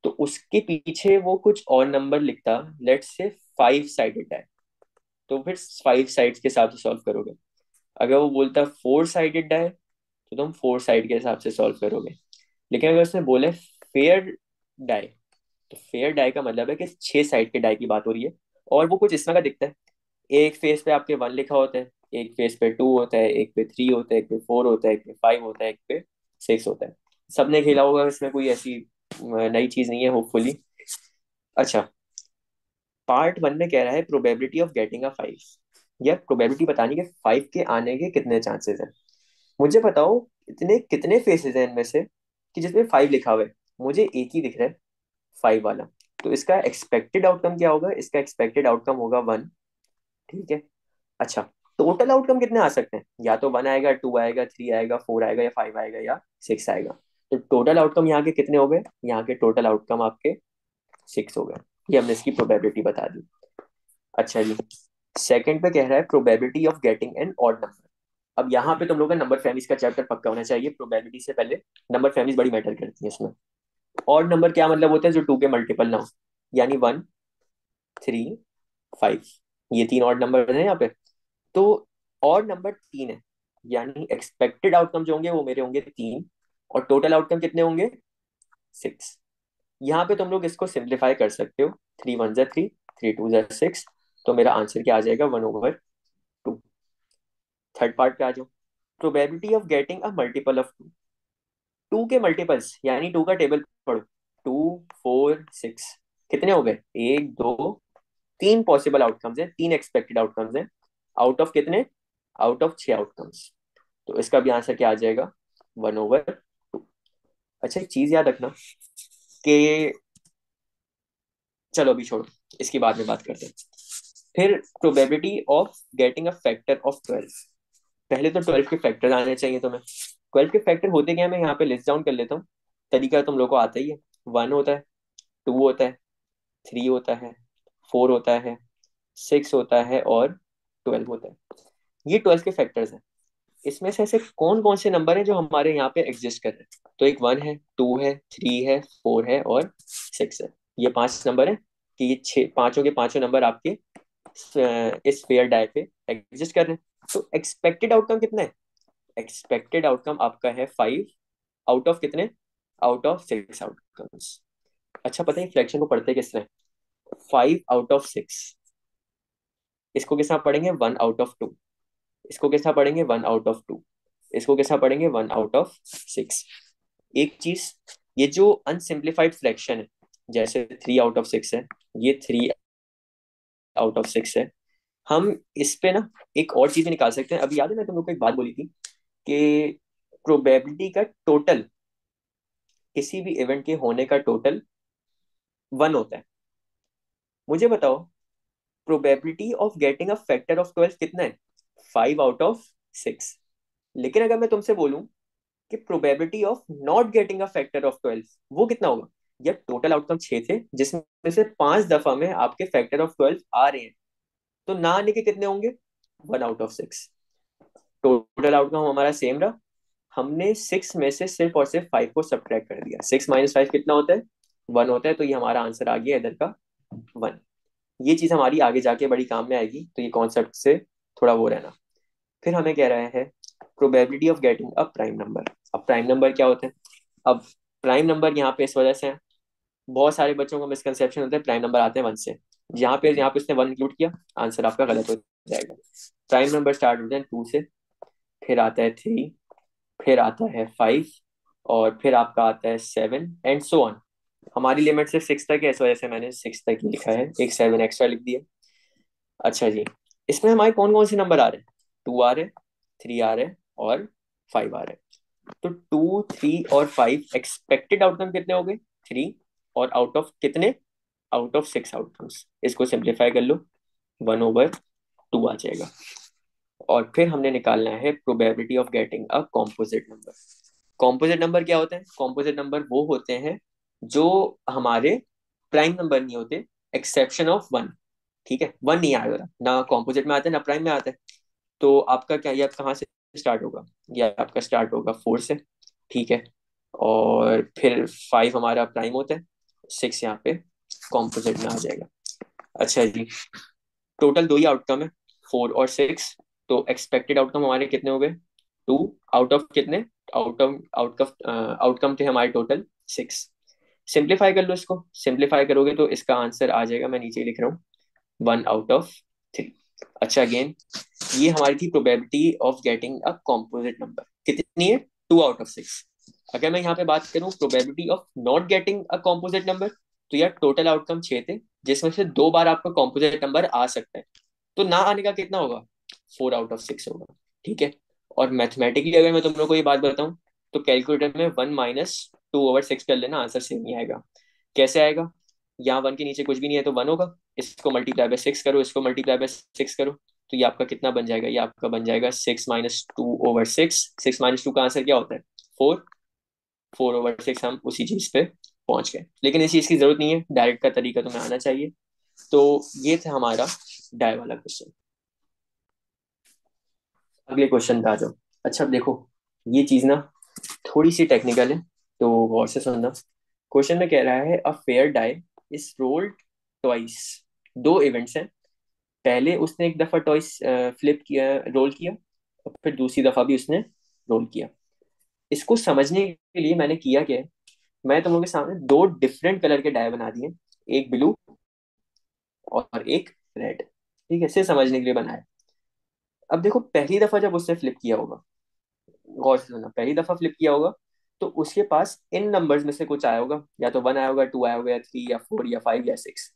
तो उसके पीछे वो कुछ और नंबर लिखता, लेट्स से 5 साइडेड डाई, तो फिर 5 साइड्स के हिसाब से सॉल्व करोगे। अगर वो बोलता 4 साइडेड डाई, तो तुम 4 साइड के हिसाब से सॉल्व करोगे। लेकिन अगर उसने बोले फेयर डाई, तो फेयर डाई का मतलब है कि 6 साइड के डाई की बात हो रही है। और वो कुछ इस तरह का दिखता है, एक फेस पे आपके 1 लिखा होता है, एक फेस पे 2 होता है, एक पे 3 होता है, एक पे 4 होता है, एक पे 5 होता है, एक पे 6 होता है। सबने खेला होगा, इसमें कोई ऐसी नई चीज नहीं है होपफुली। अच्छा, पार्ट 1 में कह रहा है प्रोबेबिलिटी ऑफ गेटिंग अ 5, या प्रोबेबिलिटी बतानी कि 5 के आने के कितने चांसेस हैं। मुझे बताओ इतने कितने फेसेस हैं इनमें से कि जिसमें 5 लिखा हुआ है, मुझे एक ही दिख रहा है, 5 वाला। तो इसका एक्सपेक्टेड आउटकम क्या होगा, इसका एक्सपेक्टेड आउटकम होगा 1। ठीक है। अच्छा, टोटल आउटकम कितने आ सकते हैं, या तो 1 आएगा, 2 आएगा, 3 आएगा, 4 आएगा, या 5 आएगा, या 6 आएगा। तो टोटल आउटकम यहाँ के कितने हो गए, यहाँ के टोटल आउटकम आपके 6 हो गए। ये हमने इसकी प्रोबेबिलिटी बता दी। अच्छा जी, सेकंड पे कह रहा है probability of getting an odd number. अब यहाँ पे तुम लोग का नंबर फैमिलीज का चैप्टर पक्का होना चाहिए, प्रोबेबिलिटी से पहले नंबर फैमिलीज बड़ी मैटर करती है इसमें। ऑड नंबर क्या मतलब होता है, जो 2 के मल्टीपल ना हो, यानी 1, 3, 5, ये 3 ऑड नंबर है यहाँ पे। तो और नंबर 3 है, यानी एक्सपेक्टेड आउटकम जो होंगे वो मेरे होंगे 3, और टोटल आउटकम कितने होंगे, 6। यहाँ पे तुम लोग इसको सिंप्लीफाई कर सकते हो, 3 1 जा 3, 3 2 जा 6। तो मेरा आंसर क्या आ जाएगा, 1/2। थर्ड पार्ट पे आ जाओ, probability of getting a multiple of 2। 2 के मल्टीपल्स, यानी 2 का टेबल पढ़ो, 2 4 6, कितने हो गए, 1 2 3 पॉसिबल आउटकम्स है, 3 एक्सपेक्टेड आउटकम्स है, आउट ऑफ कितने, आउट ऑफ 6 आउटकम्स। तो इसका भी आंसर क्या आ जाएगा, 1/2। अच्छा, एक चीज याद रखना कि, चलो अभी छोड़ो, इसकी बाद में बात करते हैं। फिर probability of getting a factor of 12। पहले तो 12 के फैक्टर आने चाहिए तुम्हें। 12 के फैक्टर होते क्या है, मैं यहाँ पे लिस्ट डाउन कर लेता हूँ। तरीका तुम लोग को आता ही है। 1 होता है, 2 होता है, 3 होता है, 4 होता है, 6 होता है और 12 होता है। ये 12 के फैक्टर्स हैं। इसमें से ऐसे कौन कौन से नंबर हैं जो हमारे यहाँ पे एग्जिस्ट कर रहे हैं? तो एक 1 है, 2 है, 3 है, 4 है और 6 है। ये 5 नंबर है कि ये छः पांचों के पांचों नंबर आपके इस फेयर डाई पे एग्जिस्ट कर रहे हैं। तो एक्सपेक्टेड आउटकम कितना है? एक्सपेक्टेड आउटकम आपका है 5 आउट ऑफ कितने? Out of 6 outcomes. अच्छा, पता है फ्रैक्शन को पढ़ते किस तरह? 5 आउट ऑफ 6, इसको किस तरह पढ़ेंगे? 1 आउट ऑफ 2। इसको किस तरह पढ़ेंगे? 1 आउट ऑफ 2। इसको किस तरह पढ़ेंगे? 1 आउट ऑफ 6। एक चीज, ये जो अनसिम्प्लीफाइड फ्रैक्शन है, जैसे 3 आउट ऑफ 6 है, ये 3 आउट ऑफ 6 है, हम इस पे ना एक और चीज भी निकाल सकते हैं। अभी याद है मैं तुम लोग को एक बात बोली थी कि प्रोबेबिलिटी का टोटल, किसी भी इवेंट के होने का टोटल 1 होता है। मुझे बताओ, probability of getting a factor of 12 कितना है? 5 आउट ऑफ 6। लेकिन अगर मैं तुमसे बोलूं कि probability of not getting a factor of 12, वो कितना होगा? यार टोटल आउटकम 6 थे, जिसमें से 5 दफा में आपके फैक्टर ऑफ 12 आ रहे हैं, तो ना आने के कितने होंगे? 1 आउट ऑफ 6। टोटल आउटकम हमारा सेम रहा। हमने 6 में से सिर्फ और सिर्फ 5 को सब्ट्रैक्ट कर दिया। 6 माइनस 5 कितना होता है? 1 होता है। तो ये हमारा आंसर आ गया इधर का 1। ये चीज हमारी आगे जाके बड़ी काम में आएगी, तो ये कॉन्सेप्ट से थोड़ा वो रहना। फिर हमें कह रहा है probability of getting a prime number. अब प्राइम नंबर क्या होता है? अब प्राइम नंबर यहाँ पे इस वजह से है, बहुत सारे बच्चों को मिसकंसेप्शन होता है प्राइम नंबर आते हैं 1 से। यहाँ पे उसने 1 इंक्लूड किया, आंसर आपका गलत हो जाएगा। प्राइम नंबर स्टार्ट होते हैं 2 से, फिर आता है 3, फिर आता है 5, और फिर आपका आता है 7 एंड सो ऑन। हमारी लिमिट सिर्फ 6 तक है, इस वजह से मैंने 6 तक ही लिखा है, एक 7 एक्स्ट्रा लिख दिया। अच्छा जी, इसमें हमारे कौन कौन से नंबर आ रहे हैं? 2 आ रहे हैं, 3 आ रहे हैं और 5 आ रहे हैं। तो 2, 3 और 5 एक्सपेक्टेड आउटकम कितने हो गए? 3। और आउट ऑफ कितने? Out of 6 outcomes. इसको सिंप्लीफाई कर लो, 1/2 आ जाएगा। और फिर हमने निकालना है probability of getting a composite number. Composite number क्या होते हैं? कॉम्पोजिट नंबर वो होते हैं जो हमारे प्राइम नंबर नहीं होते, एक्सेप्शन ऑफ 1। ठीक है, 1 नहीं आएगा ना, कॉम्पोजिट में आता है ना प्राइम में आता है। तो आपका क्या, ये आप कहाँ से स्टार्ट होगा? ये आपका स्टार्ट होगा 4 से। ठीक है, और फिर 5 हमारा प्राइम होता है, 6 यहाँ पे कॉम्पोजिट में आ जाएगा। अच्छा जी, टोटल 2 ही आउटकम है, 4 और 6। तो एक्सपेक्टेड आउटकम हमारे कितने हो गए? 2 आउट ऑफ कितने? आउटकम आउटकम आउटकम थे हमारे टोटल 6। सिंप्लीफाई कर लो, इसको सिंप्लीफाई करोगे तो इसका आंसर आ जाएगा, मैं नीचे लिख रहा हूँ, 1/3। अच्छा, अगेन ये हमारी थी probability of getting a composite number, कितनी है? 2/6। अगर मैं यहाँ पे बात करूँ probability of not getting a composite number, तो यार टोटल आउटकम 6 थे, जिसमें से 2 बार आपका कॉम्पोजिट नंबर आ सकता है। तो ना आने का कितना होगा? 4/6 होगा। ठीक है, और मैथमेटिकली अगर मैं तुम लोग को ये बात बताऊं, तो कैलकुलेटर में 1 - 2/6 कर लेना, आंसर सेम ही आएगा। कैसे आएगा? यहाँ 1 के नीचे कुछ भी नहीं है तो 1 होगा। इसको मल्टीप्लाई बाय 6 करो, इसको मल्टीप्लाई बाय 6 करो, तो ये आपका कितना बन जाएगा? ये आपका बन जाएगा 6 - 2/6। 6 - 2 का आंसर क्या होता है? 4। 4/6 हम उसी चीज पे पहुंच गए। लेकिन इस चीज की जरूरत नहीं है, डायरेक्ट का तरीका तुम्हें आना चाहिए। तो ये था हमारा डाई वाला क्वेश्चन। अगले क्वेश्चन पे आ जाओ। अच्छा, अब देखो, ये चीज ना थोड़ी सी टेक्निकल है, तो गौर से सुनना। क्वेश्चन में कह रहा है a fair die is rolled twice. 2 events हैं, पहले उसने एक दफा टॉइस फ्लिप किया, रोल किया, और फिर दूसरी दफा भी उसने रोल किया। इसको समझने के लिए मैंने किया क्या है, मैं तुम लोगों के सामने 2 डिफरेंट कलर के डाई बना दिए, एक ब्लू और एक रेड। ठीक है, सिर्फ समझने के लिए बनाया। अब देखो, पहली दफा जब उसने फ्लिप किया होगा, गौर से सुनना, पहली दफा फ्लिप किया होगा तो उसके पास इन नंबर्स में से कुछ आया होगा, या तो 1 आया होगा, 2 आया होगा, या 3 या 4 या 5 या 6।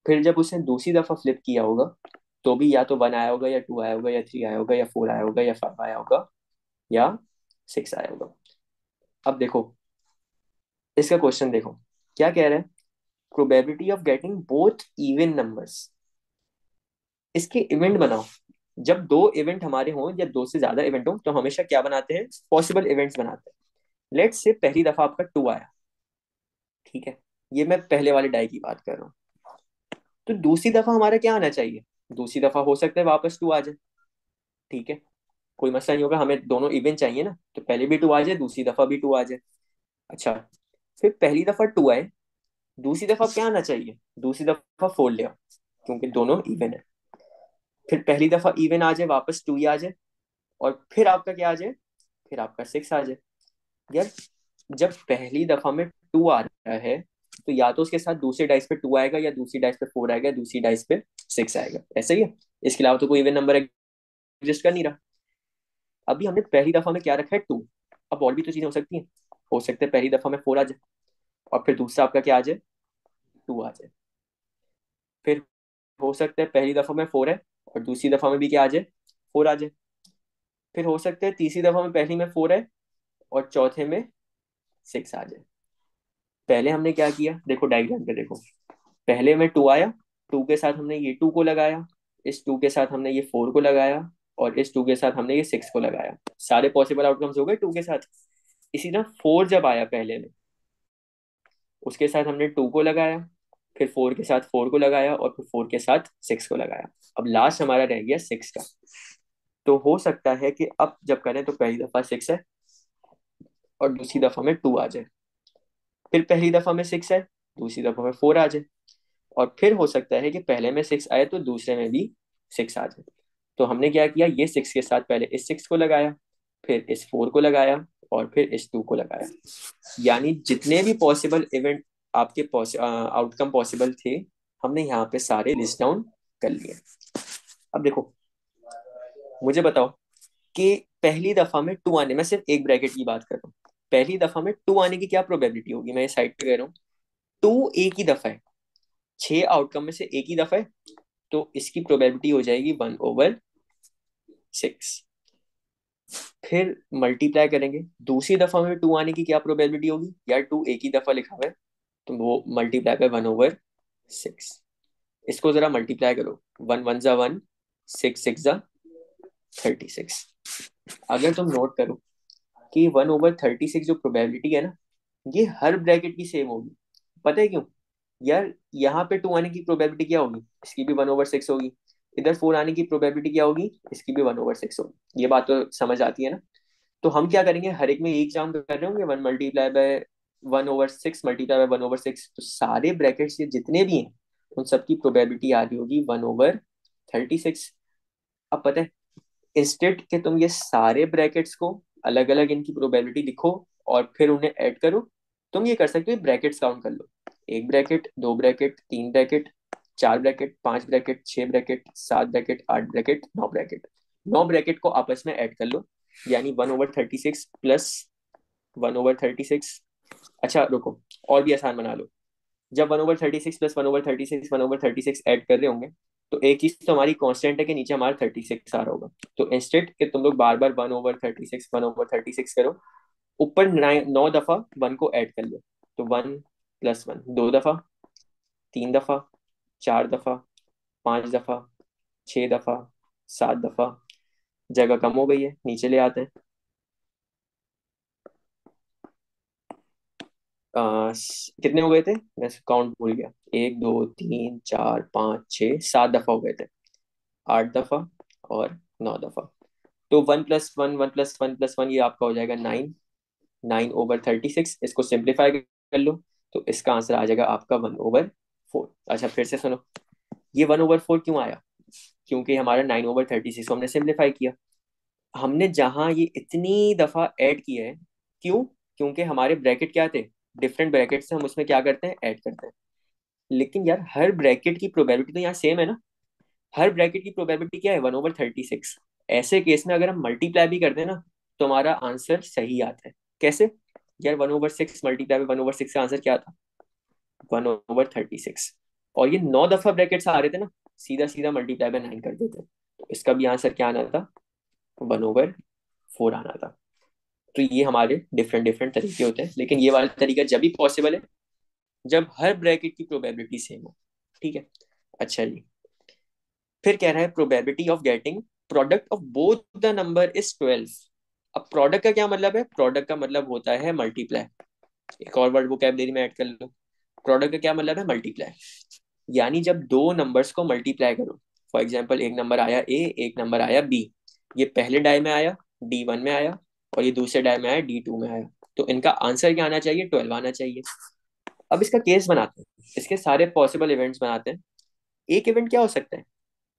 फिर जब उसने दूसरी दफा फ्लिप किया होगा, तो भी या तो 1 आया होगा, या 2 आया होगा, या 3 आया होगा, या 4 आया होगा, या 5 आया होगा, या 6 आया होगा। अब देखो, इसका क्वेश्चन देखो क्या कह रहा है। Probability of getting both even numbers, इसके इवेंट बनाओ। जब दो इवेंट हमारे हों या दो से ज्यादा इवेंट हो तो हमेशा क्या बनाते हैं, पॉसिबल इवेंट्स बनाते हैं। लेट्स से पहली दफा आपका टू आया, ठीक है, ये मैं पहले वाले डाई की बात कर रहा हूँ। तो दूसरी दफा हमारा क्या आना चाहिए, दूसरी दफा हो सकता है वापस टू आ जाए, ठीक है, कोई मसला नहीं होगा, हमें दोनों इवेंट चाहिए ना, तो पहले भी टू आ जाए, दूसरी दफा भी टू आ जाए। अच्छा, फिर पहली दफा टू आए, दूसरी दफा क्या आना चाहिए, दूसरी दफा फोर ले आओ, क्योंकि दोनों इवन है। फिर पहली दफा इवन आ जाए, वापस टू ही आ जाए, और फिर आपका क्या आ जाए, फिर आपका सिक्स आ जाए। यार जब पहली दफा में टू आ रहा है, तो या तो उसके साथ दूसरे डाइस पे टू आएगा, या दूसरी डाइस पे फोर आएगा, या दूसरी डाइस पे सिक्स आएगा, ऐसा ही है। इसके अलावा तो कोई इवन नंबर एग्जिस्ट कर नहीं रहा। अभी हमने पहली दफा में क्या रखा है, टू। अब और भी तो चीजें हो सकती हैं, हो सकता है पहली दफा में फोर आ जाए, और फिर दूसरा आपका क्या आ जाए, टू आ जाए। फिर हो सकता है पहली दफा में फोर है, और दूसरी दफा में भी क्या आ जाए, फोर आ जाए। फिर हो सकता है तीसरी दफा में पहली में फोर है, और चौथे में सिक्स आ जाए। पहले हमने क्या किया, देखो डायग्राम पे देखो, पहले में टू आया, टू के साथ हमने ये टू को लगाया, इस टू के साथ हमने ये फोर को लगाया, और इस टू के साथ हमने ये सिक्स को लगाया। सारे पॉसिबल आउटकम्स हो गए टू के साथ। इसी तरह फोर जब आया पहले में, उसके साथ हमने टू को लगाया, फिर फोर के साथ फोर को लगाया, और फिर फोर के साथ सिक्स को लगाया। अब लास्ट हमारा रह गया सिक्स का। तो हो सकता है कि अब जब करें तो पहली दफा सिक्स है, और दूसरी दफा में टू आ जाए। फिर पहली दफा में सिक्स है, दूसरी दफा में फोर आ जाए। और फिर हो सकता है कि पहले में सिक्स आए तो दूसरे में भी सिक्स आ जाए। तो हमने क्या किया, ये सिक्स के साथ पहले इस सिक्स को लगाया, फिर इस फोर को लगाया, और फिर इस टू को लगाया। यानी जितने भी पॉसिबल इवेंट आपके आउटकम पॉसिबल थे, हमने यहाँ पे सारे लिस्ट डाउन कर लिए। अब देखो, मुझे बताओ कि पहली दफा में टू आने, मैं सिर्फ एक ब्रैकेट की बात कर रहा हूँ, पहली दफा में टू आने की क्या प्रोबेबिलिटी होगी, मैं साइड पे कह रहा हूँ। टू एक ही दफा है, छह आउटकम में से एक ही दफा है, तो इसकी प्रोबेबिलिटी हो जाएगी 1/6। फिर मल्टीप्लाई करेंगे, दूसरी दफा में टू आने की क्या प्रोबेबिलिटी होगी, यार टू एक ही दफा लिखा हुआ है, तो वो मल्टीप्लाई बाय 1/6। इसको जरा मल्टीप्लाई करो, वन वन जा वन, सिक्स सिक्स जा 36। अगर तुम नोट करो कि 1/36 जो प्रोबेबिलिटी है ना, ये हर ब्रैकेट की सेम होगी। पता है क्यों, यार यहाँ पे टू आने की प्रोबेबिलिटी क्या होगी, इसकी भी 1/6 होगी। इधर फोर आने की प्रोबेबिलिटी क्या होगी, इसकी भी 1/6 होगी। ये बात तो समझ आती है ना। तो हम क्या करेंगे, हर एक में एक काम कर रहे होंगे, 1 × 1/6 तो सारे ब्रैकेट्स ये जितने भी हैं, उन सबकी प्रोबेबिलिटी आ रही होगी 1/36। अब पता है, इंस्टेड के तुम ये सारे ब्रैकेट्स को अलग अलग इनकी प्रोबेबिलिटी लिखो और फिर उन्हें ऐड करो, तुम ये कर सकते हो, ब्रैकेट्स काउंट कर लो, एक ब्रैकेट, दो ब्रैकेट, तीन ब्रैकेट, चार ब्रैकेट, पांच ब्रैकेट, छह ब्रैकेट, सात ब्रैकेट, आठ ब्रैकेट, नौ ब्रैकेट। नौ ब्रैकेट को आपस में ऐड कर लो, यानी 1/36 प्लस 1/36। अच्छा रुको, और भी आसान बना लो। जब 1/36 प्लस 1/36 1/36 ऐड कर रहे होंगे, तो एक चीज तो हमारी कांस्टेंट है कि नीचे हमारा 36 आ रहा होगा। तो इंस्टेड कि तुम लोग बार बार 1/36 करो, ऊपर नौ दफा वन को ऐड कर लो। तो वन प्लस वन दो दफा, तीन दफा, चार दफा, पांच दफा, छह दफा, सात दफा। जगह कम हो गई है, नीचे ले आते हैं। कितने हो गए थे, मैं काउंट भूल गया, एक दो तीन चार पाँच छः सात दफा हो गए थे, आठ दफा और नौ दफा। तो वन प्लस वन ये आपका हो जाएगा नाइन। 9/36, इसको सिंप्लीफाई कर लो, तो इसका आंसर आ जाएगा आपका 1/4। अच्छा फिर से सुनो, ये 1/4 क्यों आया, क्योंकि हमारा 9/36 को हमने सिंप्लीफाई किया। हमने जहां ये इतनी दफा ऐड किया है, क्यों, क्योंकि हमारे ब्रैकेट क्या थे, डिफरेंट ब्रैकेट से हम उसमें क्या करते हैं, ऐड करते हैं। लेकिन यार हर ब्रैकेट की प्रोबेबिलिटी तो यहाँ सेम है ना, हर ब्रैकेट की प्रोबेबिलिटी क्या है, 1/36। ऐसे केस में अगर हम मल्टीप्लाई भी करते हैं ना, तो हमारा आंसर सही आता है। कैसे, यार 1/6 मल्टीप्लाई बाय 1/6 का आंसर क्या था, 1/36। और ये नौ दफा ब्रैकेट्स आ रहे थे ना, सीधा सीधा मल्टीप्लाई बाय 9 कर देते, तो इसका भी आंसर क्या आना था, 1/4 आना था। तो ये हमारे डिफरेंट डिफरेंट तरीके होते हैं, लेकिन ये वाला तरीका जब भी पॉसिबल है जब हर ब्रैकेट की प्रोबेबिलिटी सेम हो, ठीक है। अच्छा जी, फिर कह रहा है probability of getting product of both the number is 12। अब प्रोडक्ट का क्या मतलब है? प्रोडक्ट का मतलब होता है मल्टीप्लाई। एक और वर्ड वोकैबुलरी में ऐड कर लो। प्रोडक्ट का क्या मतलब है? मल्टीप्लाई। यानी जब दो नंबर्स को मल्टीप्लाई करो, फॉर एग्जाम्पल एक नंबर आया ए, एक नंबर आया बी, ये पहले डाई में आया, D1 में आया, और ये दूसरे डाई में आया, D2 में आया, तो इनका आंसर क्या आना चाहिए? 12 आना चाहिए। अब इसका केस बनाते हैं, इसके सारे पॉसिबल इवेंट्स बनाते हैं। एक इवेंट क्या हो सकता है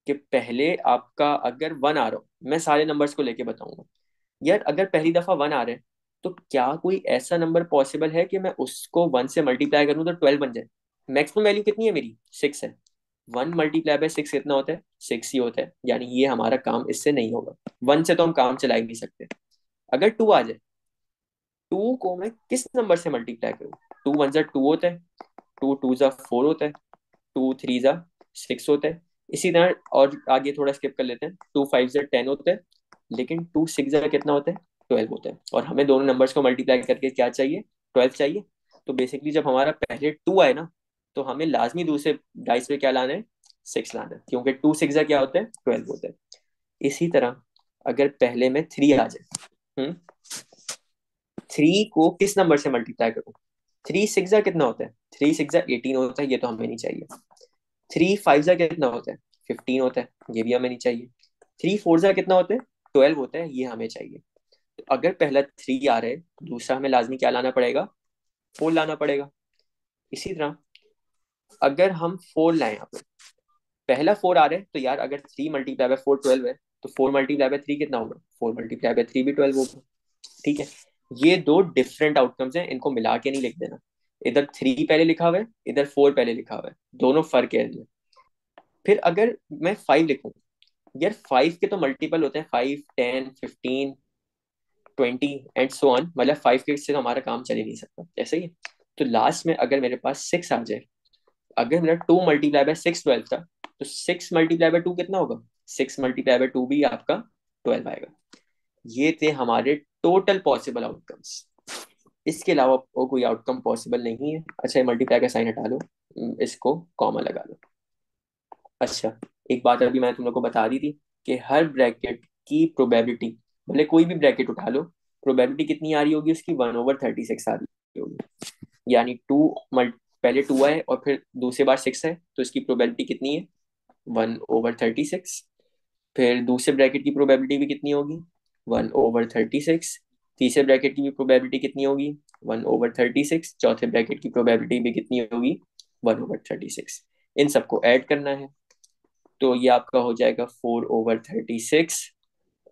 कि पहले आपका अगर 1 आ रहा हो, मैं सारे नंबर्स को लेके बताऊंगा यार, अगर पहली दफा 1 आ रहे हैं, तो क्या कोई ऐसा नंबर पॉसिबल है कि मैं उसको 1 से मल्टीप्लाई करूं तो 12 बन जाए? मैक्सिमम वैल्यू कितनी है मेरी? 6 है। 1 मल्टीप्लाई बाय 6 कितना होता है? 6 ही होता है। यानी ये हमारा काम इससे नहीं होगा। 1 से तो हम काम चला ही नहीं सकते। अगर 2 आ जाए, 2 को मैं किस नंबर से मल्टीप्लाई करूँ? 2 1 जा 2 होता है, 2 2 जा 4 होता है, 2 3 जा 6 होता है। इसी तरह और आगे थोड़ा स्किप कर लेते हैं, 2 5 जा 10 होता है, लेकिन 2 6 जा कितना होता है? 12 होता है। और हमें दोनों नंबर्स को मल्टीप्लाई करके क्या चाहिए? 12 चाहिए। तो बेसिकली जब हमारा पहले 2 आए ना, तो हमें लाजमी दूसरे डाइस पे क्या लाना है? 6 लाना है, क्योंकि 2 6 जा क्या होता है? 12 होता है। इसी तरह अगर पहले में 3 आ जाए, 3 को किस नंबर से मल्टीप्लाई करूं? 3 6 जा कितना होता है? 3 6 जा 18 होता है, ये तो हमें नहीं चाहिए। 3 5 जा कितना होता है? 15 होता है, ये भी हमें नहीं चाहिए। 3 4 जा कितना होता है? 12 होता है, ये हमें चाहिए। तो अगर पहला 3 आ रहा है, दूसरा हमें लाजमी क्या लाना पड़ेगा? 4 लाना पड़ेगा। इसी तरह अगर हम 4 लाए यहाँ पे, पहला 4 आ रहा है, तो यार अगर 3 मल्टीप्लाई बाय 4 12 है, तो 4 मल्टीप्लाई बाय 3 कितना होगा? 4 मल्टीप्लाई बाय 3 भी 12 होगा। ठीक है। ये दो डिफरेंट आउटकम्स हैं, इनको मिला के नहीं लिख देना। इधर 3 पहले लिखा हुआ है, इधर 4 पहले लिखा हुआ है, दोनों फर्क है इनमें। फिर अगर मैं 5 लिखूं, यार 5 के तो मल्टीपल होते हैं, 5 10 15 20 एंड सो ऑन, मतलब 5 के से तो हमारा काम चल ही नहीं सकता, ऐसे ही। तो लास्ट में अगर मेरे पास 6 आ जाए, अगर मेरा 2 मल्टीप्लाई बाय 6 12 था, तो 6 मल्टीप्लाई बाय 2 कितना होगा? 6 मल्टीप्लाई बाय 2 भी आपका 12 आएगा। ये थे हमारे टोटल पॉसिबल आउटकम्स। इसके अलावा और कोई आउटकम पॉसिबल नहीं है। अच्छा, ये मल्टीप्लाई का साइन हटा लो, इसको कॉमा लगा लो। अच्छा, एक बात अभी मैंने तुम लोग को बता दी थी कि हर ब्रैकेट की प्रोबेबिलिटी, भले कोई भी ब्रैकेट उठा लो, प्रोबेबिलिटी कितनी आ रही होगी उसकी? 1/36 आ रही होगी। यानी पहले 2 आए और फिर दूसरी बार 6 है, तो इसकी प्रोबेबिलिटी कितनी है? 1/36। फिर दूसरे ब्रैकेट की प्रोबेबिलिटी भी कितनी होगी? 1/36। तीसरे ब्रैकेट की भी प्रोबेबिलिटी कितनी होगी? 1/36। चौथे ब्रैकेट की प्रोबेबिलिटी भी कितनी होगी? 1/36। इन सबको ऐड करना है, तो ये आपका हो जाएगा 4/36।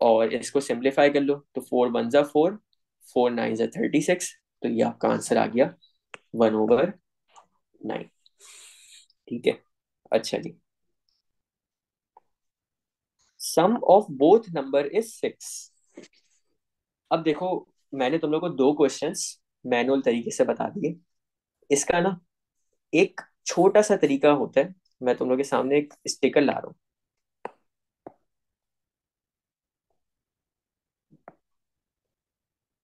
और इसको सिंप्लीफाई कर लो, तो 4 1 जा 4, 4 9 जा 36, तो ये आपका आंसर आ गया 1/9। ठीक है। अच्छा जी, सम ऑफ बोथ नंबर इज 6। अब देखो, मैंने तुम लोग को दो क्वेश्चंस मैनुअल तरीके से बता दिए। इसका ना एक छोटा सा तरीका होता है। मैं तुम लोग के सामने एक स्टिकर ला रहा हूँ।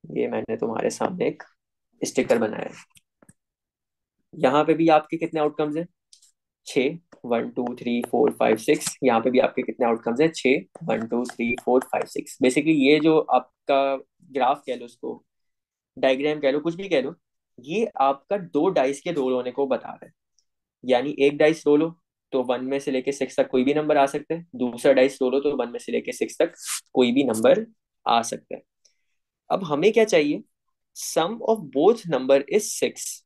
ये मैंने तुम्हारे सामने एक स्टिकर बनाया है। यहाँ पे भी आपके कितने आउटकम्स हैं? 6। 1 2 3 4 5 6। यहाँ पे भी आपके कितने आउटकम्स हैं? 6 1 2 3 4 5 6। बेसिकली ये जो आपका ग्राफ कह लो, उसको डायग्राम कह लो, कुछ भी कह लो, ये आपका दो डाइस के रोल होने को बता रहा है। यानी एक डाइस रोलो तो 1 में से लेके 6 तक कोई भी नंबर आ सकता है, दूसरा डाइस रोलो तो 1 में से लेके 6 तक कोई भी नंबर आ सकता है। अब हमें क्या चाहिए? सम ऑफ बोथ नंबर इज 6।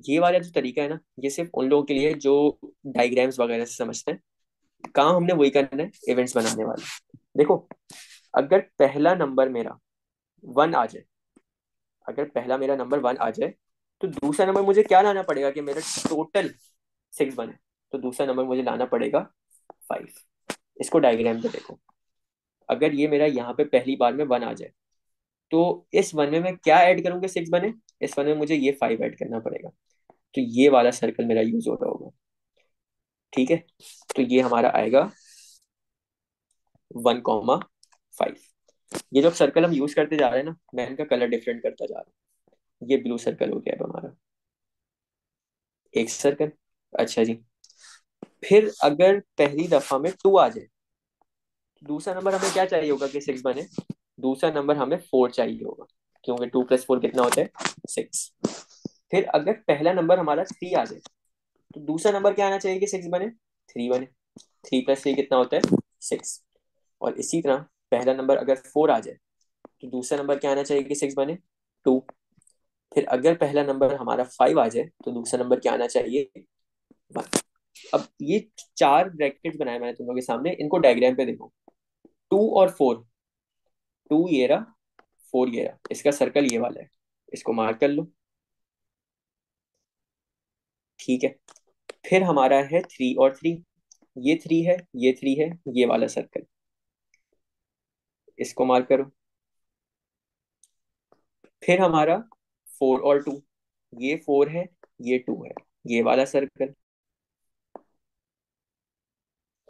ये वाला जो तरीका है ना, ये सिर्फ उन लोगों के लिए जो डायग्राम्स वगैरह से समझते हैं। काम हमने वही करना है, इवेंट्स बनाने वाला। देखो, अगर पहला नंबर मेरा 1 आ जाए, अगर पहला मेरा नंबर 1 आ जाए, तो दूसरा नंबर मुझे क्या लाना पड़ेगा कि मेरा टोटल 6 बने? तो दूसरा नंबर मुझे लाना पड़ेगा 5। इसको डायग्राम पे देखो। अगर ये मेरा यहाँ पे पहली बार में 1 आ जाए, तो इस 1 में मैं क्या ऐड करूंगा 6 बने? इस 1 में मुझे ये 5 ऐड करना पड़ेगा। तो ये वाला सर्कल मेरा यूज हो रहा होगा। ठीक है। तो ये हमारा आएगा 1,5। ये जो सर्कल हम यूज करते जा रहे हैं ना, मैं इनका कलर डिफरेंट करता जा रहा हूँ। ये ब्लू सर्कल हो गया अब हमारा एक सर्कल। अच्छा जी, फिर अगर पहली दफा में 2 आ जाए, दूसरा नंबर हमें क्या चाहिए होगा कि 6 बने? दूसरा नंबर हमें 4 चाहिए होगा, क्योंकि 2 + 4 कितना होता है? 6। फिर अगर पहला नंबर हमारा 3 आ जाए, तो दूसरा नंबर क्या आना चाहिए कि 6 बने? 3 बने। 3 + 3 कितना होता है? 6। और इसी तरह पहला नंबर अगर 4 आ जाए, तो दूसरा नंबर क्या आना चाहिए कि 6 बने? 2। फिर अगर पहला नंबर हमारा 5 आ जाए, तो दूसरा नंबर क्या आना चाहिए? 1। अब ये 4 ब्रैकेट बनाए मैंने तुम लोगों के सामने, इनको डायग्राम पे देखो। 2 और 4, 2 ये रहा, 4 ये रहा, इसका सर्कल ये वाला है, इसको मार्क कर लो। ठीक है। फिर हमारा है 3 और 3, ये 3 है, ये 3 है, ये वाला सर्कल, इसको मार्क करो। फिर हमारा 4 और 2, ये 4 है, ये 2 है, ये वाला सर्कल।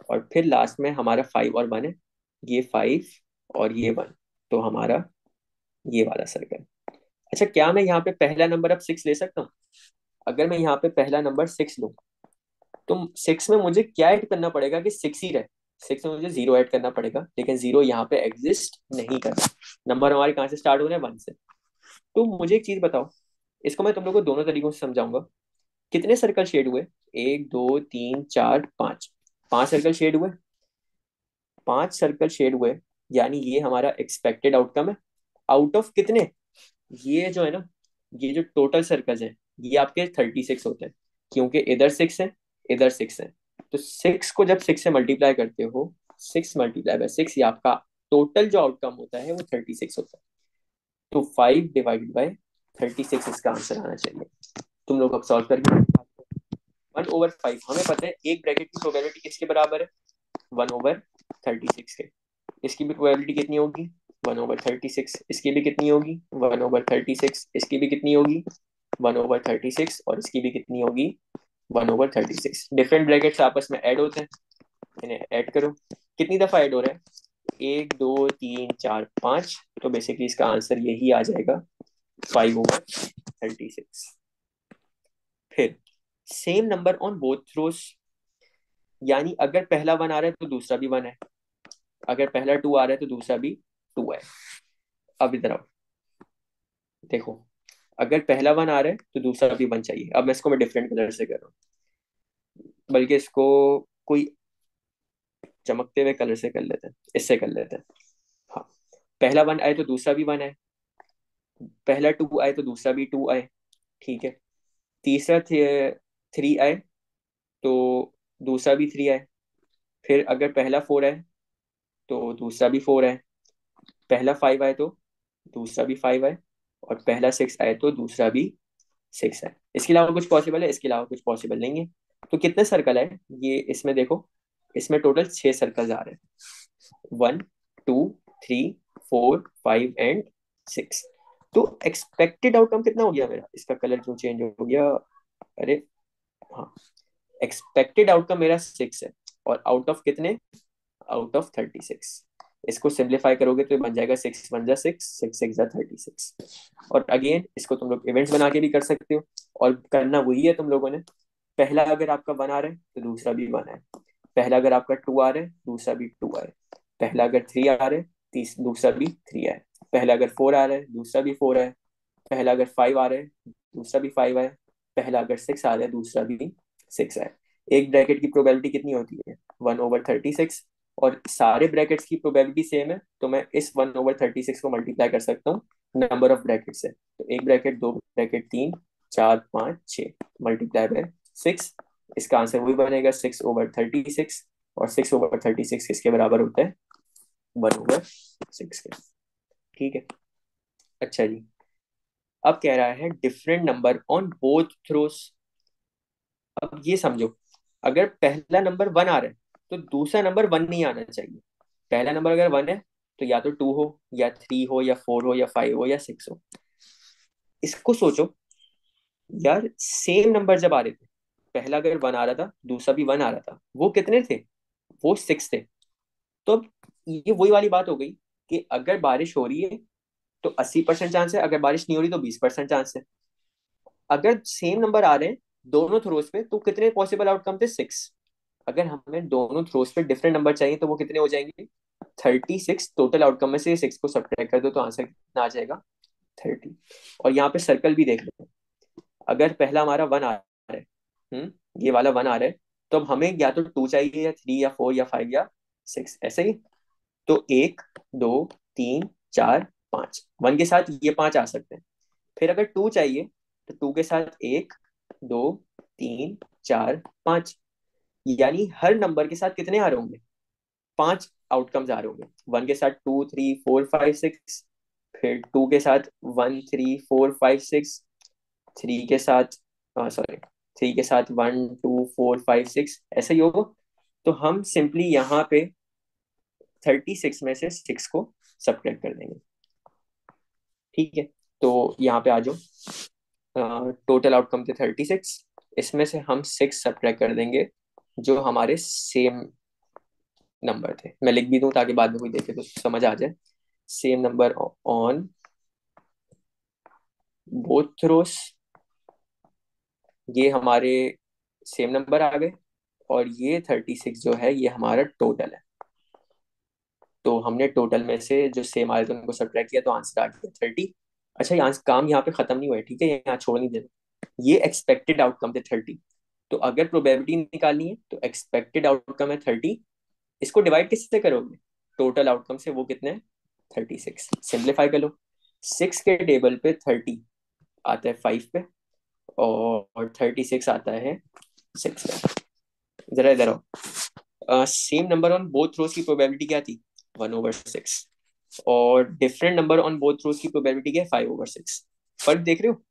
और फिर लास्ट में हमारा 5 और 1 है, ये 5 और ये 1, तो हमारा ये वाला सर्कल। अच्छा, क्या मैं यहाँ पे पहला नंबर अब 6 ले सकता हूँ? अगर मैं यहाँ पे पहला नंबर 6 लूँ, तो 6 में मुझे क्या ऐड करना पड़ेगा कि 6 ही रहे? 6 में मुझे 0 ऐड करना पड़ेगा, लेकिन 0 यहाँ पे एग्जिस्ट नहीं करता। नंबर हमारे कहाँ से स्टार्ट हो रहे हैं? 1 से। तो मुझे एक चीज बताओ, इसको मैं तुम लोग को दोनों तरीकों से समझाऊंगा। कितने सर्कल शेड हुए? 1 2 3 4 5। 5 सर्कल शेड हुए। 5 सर्कल शेड हुए, यानी ये हमारा एक्सपेक्टेड आउटकम है। आउट ऑफ कितने? ये जो है ना, ये जो टोटल सर्कल्स हैं, ये आपके 36 होते हैं, क्योंकि इधर 6 है, इधर 6 है। तो 6 को जब 6 से मल्टीप्लाई करते हो, 6 × 6, ये आपका टोटल जो आउटकम होता है वो 36 होता है। तो 5/36 इसका आंसर आना चाहिए। तुम लोग अब सॉल्व करिए। 1/5 हमें पता है, एक ब्रैकेट की प्रोबेबिलिटी किसके बराबर है? 1/36 के। इसकी भी प्रोबेबिलिटी कितनी होगी? 1/36। इसकी भी कितनी होगी? 1/36। इसकी भी कितनी होगी? 1/36। और इसकी भी कितनी होगी? 1/36। डिफरेंट ब्रैकेट्स आपस में ऐड होते हैं, इन्हें ऐड करो। कितनी दफा ऐड हो रहा है? 1 2 3 4 5। तो बेसिकली इसका आंसर यही आ जाएगा, 5/36। फिर same number on both throws, यानी अगर पहला 1 आ रहा है तो दूसरा भी 1 है, अगर पहला 2 आ रहा है तो दूसरा भी 2 है। अब इधर आओ, देखो, अगर पहला 1 आ रहा है तो दूसरा भी 1 चाहिए। अब मैं इसको मैं डिफरेंट कलर से कर रहा हूँ, बल्कि इसको कोई चमकते हुए कलर से कर लेते हैं, इससे कर लेते हैं। हाँ, पहला 1 आए तो दूसरा भी 1 है, पहला 2 आए तो दूसरा भी 2 आए। ठीक है। तीसरा 3 आए तो दूसरा भी 3 आए। फिर अगर पहला 4 आए तो दूसरा भी 4 आए। पहला 5 आए तो दूसरा भी 5 आए। और पहला 6 आए तो दूसरा भी 6 आए। इसके अलावा कुछ पॉसिबल है? इसके अलावा कुछ पॉसिबल नहीं है। तो कितने सर्कल है ये इसमें? देखो, इसमें टोटल 6 सर्कल आ रहे हैं, 1 2 3 4 5 एंड 6। तो एक्सपेक्टेड आउटकम कितना हो गया मेरा? इसका कलर क्यों चेंज हो गया? अरे हाँ, एक्सपेक्टेड आउटकम मेरा 6 है। और आउट ऑफ कितने? Out of 36। इसको सिंप्लीफाई करोगे तो ये बन जाएगा 6 × 1 = 6, 6 × 36। और अगेन इसको तुम लोग इवेंट्स बना के भी कर सकते हो, और करना वही है तुम लोगों ने। पहला अगर आपका 1 आ रहा है तो दूसरा भी 1 है। पहला अगर आपका 2 आ रहा है, दूसरा भी 2 है। पहला अगर 3 आ रहा है, दूसरा भी 3 है। पहला अगर 4 आ रहा है, दूसरा भी 4 है। पहला अगर 5 आ रहा है, दूसरा भी 5 है। पहला अगर 6 आ रहा है, दूसरा भी 6 है। एक ब्रैकेट की प्रोबेबिलिटी कितनी होती है? 1/36। और सारे ब्रैकेट्स की प्रोबेबिलिटी सेम है, तो मैं इस 1/36 को मल्टीप्लाई कर सकता हूँ नंबर ऑफ ब्रैकेट से। तो एक ब्रैकेट, दो ब्रैकेट, 3 4 5 6, मल्टीप्लाई बाय 6। इसका आंसर वही बनेगा, 6/36। और 6/36 किसके बराबर होता है? 1/6 के। ठीक है। अच्छा जी, अब कह रहा है different number on both throws. अब ये समझो, अगर पहला नंबर 1 आ रहा है तो दूसरा नंबर 1 नहीं आना चाहिए। पहला नंबर अगर 1 है तो या तो 2 हो, या 3 हो, या 4 हो, या 5 हो, या 6 हो। इसको सोचो यार, सेम नंबर जब आ रहे थे, पहला अगर 1 आ रहा था, दूसरा भी 1 आ रहा था, वो कितने थे? वो 6 थे। तो अब ये वही वाली बात हो गई कि अगर बारिश हो रही है तो 80% चांस है, अगर बारिश नहीं हो रही तो 20% चांस है। अगर सेम नंबर आ रहे हैं दोनों थ्रोस पे, तो कितने पॉसिबल आउटकम थे? 6। अगर हमें दोनों थ्रोस पे डिफरेंट नंबर चाहिए तो वो कितने हो जाएंगे? 36 टोटल आउटकम में से 6 को सब्ट्रैक्ट कर दो तो आंसर कितना आ जाएगा? 30। और यहाँ पे सर्कल भी देख लो, अगर पहला हमारा 1 आ रहा है, ये वाला 1 आ रहा है, तो अब हमें या तो 2 चाहिए या 3 या 4 या 5 या 6, ऐसे ही। तो 1, 2, 3, 4, 5, 1 के साथ ये 5 आ सकते हैं। फिर अगर 2 चाहिए तो 2 के साथ 1, 2, 3, 4, 5, यानी हर नंबर के साथ कितने आ रहे होंगे? 5 आउटकम्स आ रहे होंगे। 1 के साथ 2, 3, 4, 5, 6, फिर 2 के साथ 1, 3, 4, 5, 6, 3 के साथ, सॉरी, 3 के साथ 1, 2, 4, 5, 6, ऐसे ही होगा। तो हम सिंपली यहाँ पे 36 में से 6 को सब्ट्रैक्ट कर देंगे। ठीक है, तो यहाँ पे आ जाओ। टोटल आउटकम थे 36, इसमें से हम 6 सब्ट्रैक्ट कर देंगे जो हमारे सेम नंबर थे। मैं लिख भी दूं ताकि बाद में कोई देखे तो समझ आ जाए। सेम नंबर ऑन बोथ रोस, ये हमारे सेम नंबर आ गए। और ये 36 जो है ये हमारा टोटल है। तो हमने टोटल में से जो सेम आए थे उनको सब्ट्रैक्ट किया तो आंसर आ गया 30। अच्छा, यहाँ काम यहाँ पे खत्म नहीं हुआ है, ठीक है, यहाँ छोड़ नहीं देना। ये एक्सपेक्टेड आउटकम थे 30। तो अगर प्रोबेबिलिटी निकालनी है तो एक्सपेक्टेड आउटकम है 30, इसको डिवाइड किससे करोगे? टोटल आउटकम से, वो कितने हैं? 36। सिंप्लीफाई कर लो। 6 के टेबल पे 30 आता है 5 पे, और 36 आता है 6 पे। जरा इधर आओ। सेम नंबर ऑन बोथ रोज की प्रोबेबिलिटी क्या थी? 1/6। और डिफरेंट नंबर ऑन बोथ रोज की प्रोबेबिलिटी क्या है? 5/6। फर्क देख रहे हो?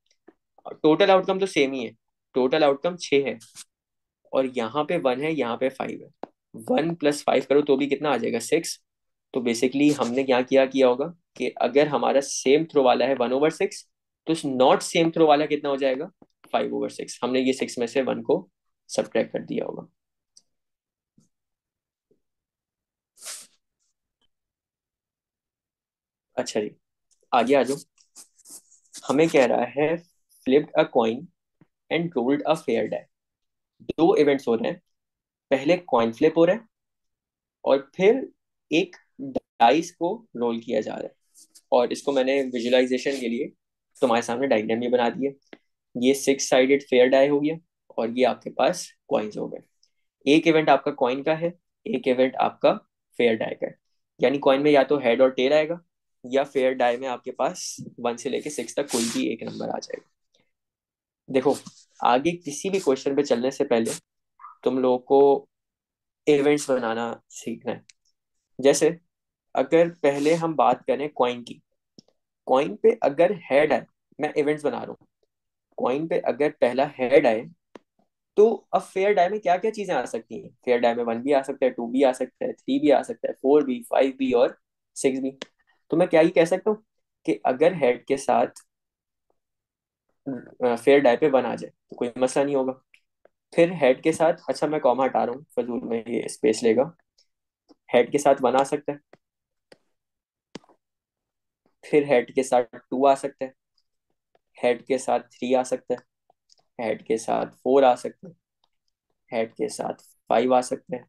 टोटल आउटकम तो सेम ही है, टोटल आउटकम 6 है, और यहाँ पे 1 है, यहाँ पे 5 है। 1 + 5 करो तो भी कितना आ जाएगा? 6। तो बेसिकली हमने क्या किया होगा कि अगर हमारा सेम थ्रो वाला है 1/6, तो नॉट सेम थ्रो वाला कितना हो जाएगा? 5/6। हमने ये 6 में से 1 को सब्ट्रैक्ट कर दिया होगा। अच्छा जी, आगे आ जाओ। हमें कह रहा है flipped a coin and rolled a fair die. दो इवेंट्स हो रहे हैं, पहले कॉइन फ्लिप हो रहा है, और फिर एक डाइस को रोल किया जा रहा है। और इसको मैंने विजुअलाइजेशन के लिए तुम्हारे सामने डायग्राम भी बना दिए। ये 6 साइडेड फेयर डाई हो गया, और ये आपके पास कॉइन्स हो गए। एक इवेंट आपका कॉइन का है, एक इवेंट आपका फेयर डाई का है। यानी कॉइन में या तो हेड और टेल आएगा, या फेयर डाई में आपके पास 1 से लेके 6 तक कोई भी एक नंबर आ जाएगा। देखो, आगे किसी भी क्वेश्चन पे चलने से पहले तुम लोगों को इवेंट्स बनाना सीखना है। जैसे अगर पहले हम बात करें कॉइन की, कॉइन पे अगर हेड आए, मैं इवेंट्स बना रहा हूँ, कॉइन पे अगर पहला हेड आए, तो अब फेयर डाई में क्या क्या चीजें आ सकती हैं? फेयर डाई में 1 भी आ सकता है, 2 भी आ सकता है, 3 भी आ सकता है, 4 भी, 5 भी, और 6 भी। तो मैं क्या ही कह सकता हूँ कि अगर हेड के साथ फेयर डाई पे 1 आ जाए तो कोई मसला नहीं होगा। फिर हेड के साथ, अच्छा मैं कॉमा हटा रहा हूँ, फजूल में ये स्पेस लेगा। हेड के साथ 1 आ सकता है, फिर हेड के साथ 2 आ सकता है, हेड के साथ 3 आ सकता है, हेड के साथ 4 आ सकता है, हेड के साथ 5 आ सकते हैं,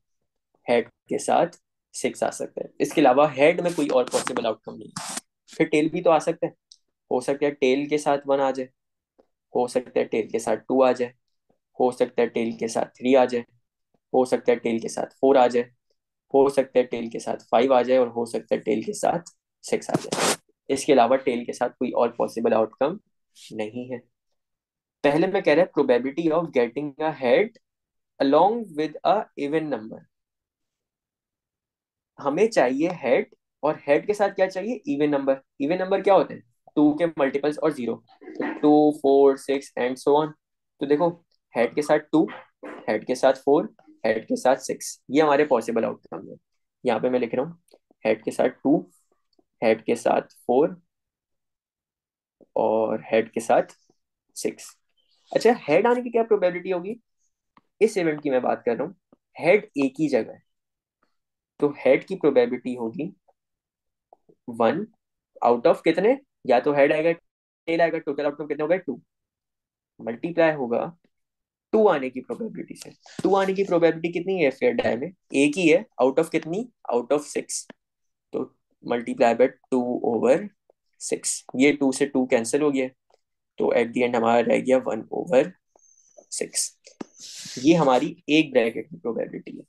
हेड के साथ 6 आ सकता है। इसके अलावा हेड में कोई और पॉसिबल आउटकम नहीं है। फिर टेल भी तो आ सकता है, हो सकता है टेल के साथ 1 आ जाए, हो सकता है टेल के साथ 2 आ जाए, हो सकता है टेल के साथ 3 आ जाए, हो सकता है टेल के साथ 4 आ जाए, हो सकता है टेल के साथ 5 आ जाए, और हो सकता है टेल के साथ 6 आ जाए। इसके अलावा टेल के साथ कोई और पॉसिबल आउटकम नहीं है। पहले मैं कह रहा है probability of getting a head along with a even number. हमें चाहिए हेड, और हेड के साथ क्या चाहिए? Even number. इवन नंबर क्या होते हैं? 2 के मल्टीपल्स और 0। तो 2, 4, 6 एंड सो ऑन। तो देखो, हेड के साथ 2, हेड के साथ 4, हेड के साथ 6, ये हमारे पॉसिबल आउटकम है। यहाँ पे मैं लिख रहा हूँ हेड के साथ 2, हेड के साथ 4, और हेड के साथ 6। अच्छा, हेड आने की क्या प्रोबेबिलिटी होगी? इस इवेंट की मैं बात कर रहा हूँ, हेड एक ही जगह है, तो हेड की प्रोबेबिलिटी होगी 1 आउट ऑफ कितने? या तो हेड आएगा, टेल आएगा, टोटल आउटकम कितने हो गए? 2, मल्टीप्लाई होगा 2 आने की प्रोबेबिलिटी से। 2 आने की प्रोबेबिलिटी कितनी है फेयर डाई में? एक ही है, आउट ऑफ कितनी? Out of 6। Multiply by 2/6। ये 2 से 2 कैंसिल हो गया, तो एट द एंड हमारा रह गया 1/6। ये हमारी एक ब्रैकेट की प्रोबेबिलिटी है।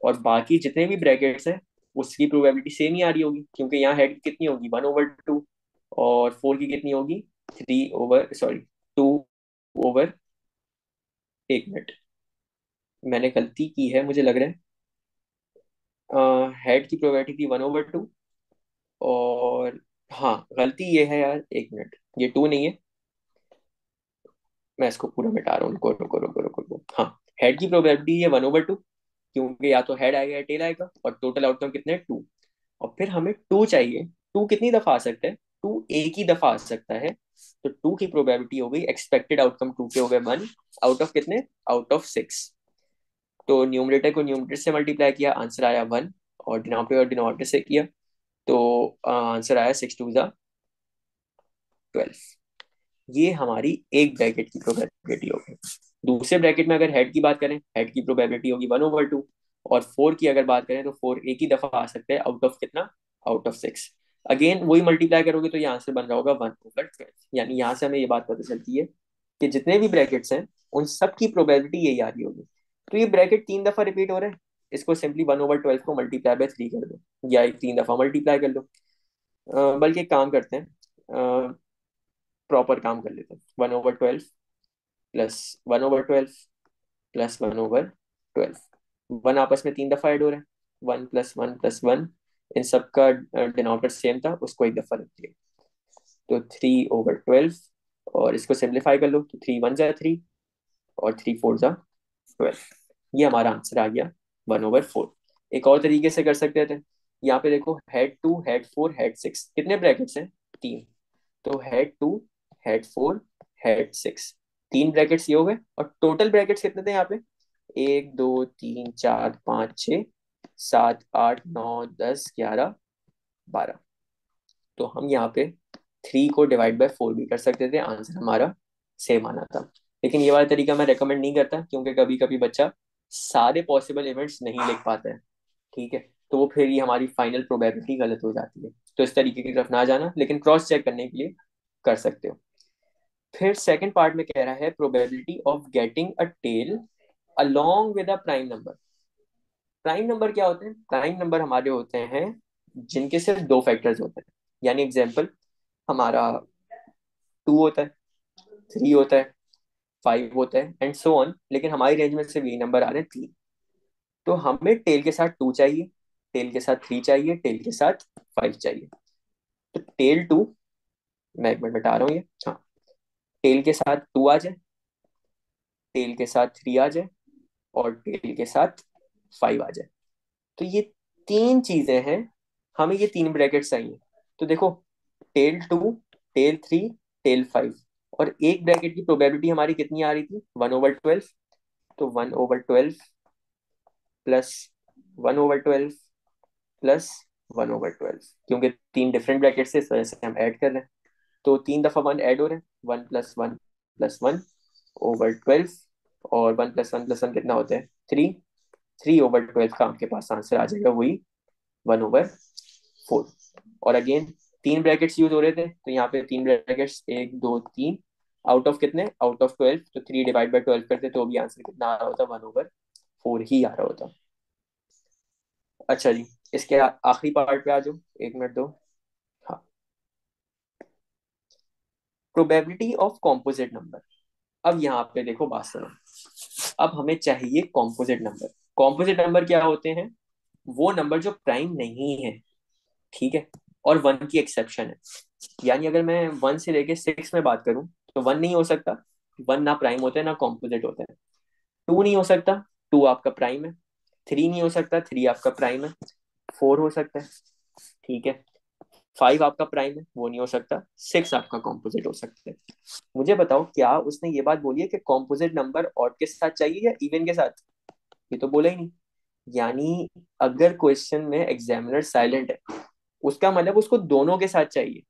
और बाकी जितने भी ब्रैकेट्स हैं उसकी प्रोबेबिलिटी सेम ही आ रही होगी, क्योंकि यहाँ हेड कितनी होगी 1/2, और 4 की कितनी होगी 2/, 1 मिनट, मैंने गलती की है मुझे लग रहा है। हेड की प्रोबेबिलिटी थी 1/2, और हाँ गलती ये है यार, 1 मिनट, ये 2 नहीं है, मैं इसको पूरा मिटा रहा हूँ, रुको रुको रुको रुको रुको। हाँ, हेड की प्रोबेबिलिटी है 1/2, क्योंकि या तो हेड आएगा या टेल आएगा, और टोटल आउटकम कितने 2। और फिर हमें 2 चाहिए। 2 कितनी दफा आ सकता है, 2 एक ही दफा आ सकता है। तो 2 की प्रोबेबिलिटी हो गई, एक्सपेक्टेड आउटकम 2 के हो गए 1 आउट ऑफ कितने, आउट ऑफ 6। तो न्यूमरेटर को न्यूमरेटर से मल्टीप्लाई किया, आंसर आया 1, और डिनोमिनेटर डिनोमिनेटर से किया, तो आंसर आया 6 2 12। ये हमारी एक ब्रैकेट की प्रोबेबिलिटी होगी। दूसरे ब्रैकेट में अगर हेड की बात करें, हेड की प्रोबेबिलिटी होगी 1/2, और 4 की अगर बात करें तो 4 एक ही दफा आ सकते हैं आउट ऑफ कितना, आउट ऑफ 6। अगेन वही मल्टीप्लाई करोगे तो ये आंसर बन रहा होगा 1/12। यानी यहाँ से हमें ये बात पता चलती है कि जितने भी ब्रैकेट्स हैं उन सब की प्रोबेबिलिटी यही आ रही होगी। तो ये ब्रैकेट 3 दफा रिपीट हो रहा है, इसको सिंपली 1/12 को मल्टीप्लाई बाय 3 कर दो, या 3 दफा मल्टीप्लाई कर दो। बल्कि एक काम करते हैं, प्रॉपर काम कर लेते हैं। 1/12 प्लस 1/12 प्लस 1/12, 1 आपस में 3 दफा ऐड हो रहा है, 1 + 1 + 1, इन सब का डिनोमिनेटर सेम था, उसको एक दफा रख दिया, तो 3/12। और इसको सिंप्लीफाई कर लो, तो 3 × 1 = 3, और 3 × 4 = 12। ये हमारा आंसर आ गया 1/4। एक और तरीके से कर सकते थे, यहाँ पे देखो हेड 2 हेड 4 हेड 6, कितने ब्रैकेट्स हैं, 3। तो हेड 2 हेड 4 हेड 6, 3 ब्रैकेट्स ये हो गए, और टोटल ब्रैकेट्स कितने थे यहाँ पे, 1 2 3 4 5 6 7 8 9 10 11 12। तो हम यहाँ पे 3 को डिवाइड बाय 4 भी कर सकते थे, आंसर हमारा सेम आना था। लेकिन ये वाला तरीका मैं रेकमेंड नहीं करता, क्योंकि कभी कभी बच्चा सारे पॉसिबल इवेंट्स नहीं लिख पाता है, ठीक है, तो वो फिर ये हमारी फाइनल प्रोबेबिलिटी गलत हो जाती है। तो इस तरीके की तरफ ना जाना, लेकिन क्रॉस चेक करने के लिए कर सकते हो। फिर सेकंड पार्ट में कह रहा है probability of getting a tail along with a prime number. Prime number क्या होते हैं, प्राइम नंबर हमारे होते हैं जिनके सिर्फ 2 फैक्टर्स होते हैं। यानी एग्जाम्पल, हमारा 2 होता है, 3 होता है, 5 होता है, एंड सो ऑन, लेकिन हमारी रेंज में सिर्फ ये नंबर आ रहे हैं 3। तो हमें टेल के साथ 2 चाहिए, टेल के साथ 3 चाहिए, टेल के साथ 5 चाहिए। तो टेल 2, मैं एक मिनट बता रहा हूँ ये, हाँ, टेल के साथ 2 आ जाए, टेल के साथ 3 आ जाए, और टेल के साथ 5 आ जाए। तो ये 3 चीजें हैं, हमें ये 3 ब्रैकेट्स चाहिए। तो देखो, टेल 2, टेल 3, टेल 5, और एक ब्रैकेट की प्रोबेबिलिटी हमारी कितनी आ रही थी, 1/12। तो 1/12 प्लस 1/12 प्लस 1/12, क्योंकि 3 डिफरेंट ब्रैकेट से इस वजह से हम ऐड कर रहे हैं। तो 3 दफा 1 ऐड हो रहे हैं, 1 + 1 + 1/12, और 1 + 1 + 1 कितना होता है 3। 3/12 का आपके पास आंसर आ जाएगा वही 1/4। और अगेन 3 ब्रैकेट्स यूज हो रहे थे, तो यहाँ पे 3 ब्रैकेट्स 1 2 3, आउट ऑफ कितने, आउट ऑफ 12, तो 3 ÷ 12 करते तो भी आंसर कितना आ रहा होता, 1/4 ही आ रहा होता। अच्छा जी, इसके आखिरी पार्ट पे आ जाओ, 1 मिनट दो। हाँ, प्रोबेबिलिटी ऑफ कॉम्पोजिट नंबर। अब यहाँ पे देखो बात सुनो, अब हमें चाहिए कॉम्पोजिट नंबर। कॉम्पोजिट नंबर क्या होते हैं, वो नंबर जो प्राइम नहीं है, ठीक है, और 1 की एक्सेप्शन है। यानी अगर मैं 1 से लेके 6 में बात करूं, तो 1 नहीं हो सकता, 1 ना प्राइम होता है ना कॉम्पोजिट होता है। 2 नहीं हो सकता, 2 आपका प्राइम है। 3 नहीं हो सकता, 3 आपका प्राइम है। 4 हो सकता है, ठीक है। 5 आपका प्राइम है, वो नहीं हो सकता। 6 आपका कॉम्पोजिट हो सकता है। मुझे बताओ, क्या उसने ये बात बोली है कि कॉम्पोजिट नंबर ऑड के साथ चाहिए या इवन के साथ, ये तो बोला ही नहीं। यानी अगर क्वेश्चन में एग्जामिनर साइलेंट है, उसका मतलब उसको दोनों के साथ चाहिए।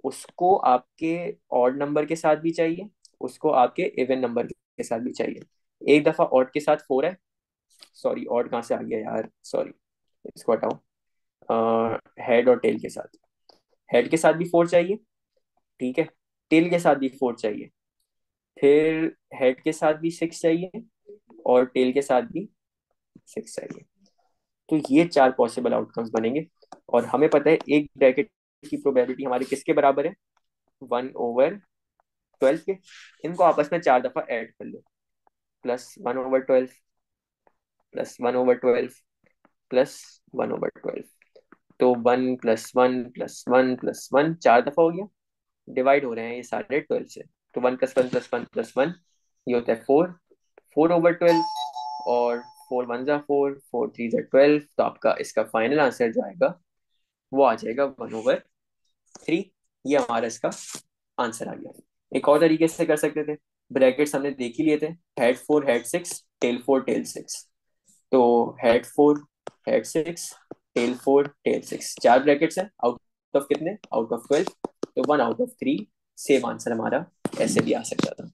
उसको आपके ऑड नंबर के साथ भी चाहिए, उसको आपके इवन नंबर के साथ भी चाहिए। एक दफा ऑड के साथ 4 है, सॉरी ऑड कहाँ से आ गया यार, सॉरी, इसको हटाओ। हेड और टेल के साथ। हेड के साथ भी 4 चाहिए, ठीक है। टेल के साथ भी 4 चाहिए। फिर हेड के साथ भी 6 चाहिए, और टेल के साथ भी 6 चाहिए। तो ये 4 पॉसिबल आउटकम्स बनेंगे। और हमें पता है एक ब्रैकेट की प्रोबेबिलिटी हमारी किसके बराबर है, 1/12 के। इनको आपस में 4 दफा ऐड कर लो, +1/12, +1/12, +1/12। तो 1 + 1 + 1 + 1 4 दफा हो गया। डिवाइड हो रहे हैं ये सारे 12 से। तो 1 + 1 + 1 + 1, ये होता है 4, 4/12। और 4 1 = 4, 4 3 = 12। तो आपका इसका फाइनल आंसर जो आएगा वो आ जाएगा 1/3। ये हमारा इसका आंसर आ गया। एक और तरीके से कर सकते थे, ब्रैकेट्स हमने देख ही लिए थे, हेड 4 हेड 6 टेल 4 टेल 6। तो head 4 head 6 tail 4 tail 6, 4 brackets हैं आउट ऑफ कितने, आउट ऑफ 12। तो 1/3 सेम आंसर हमारा ऐसे भी आ सकता था।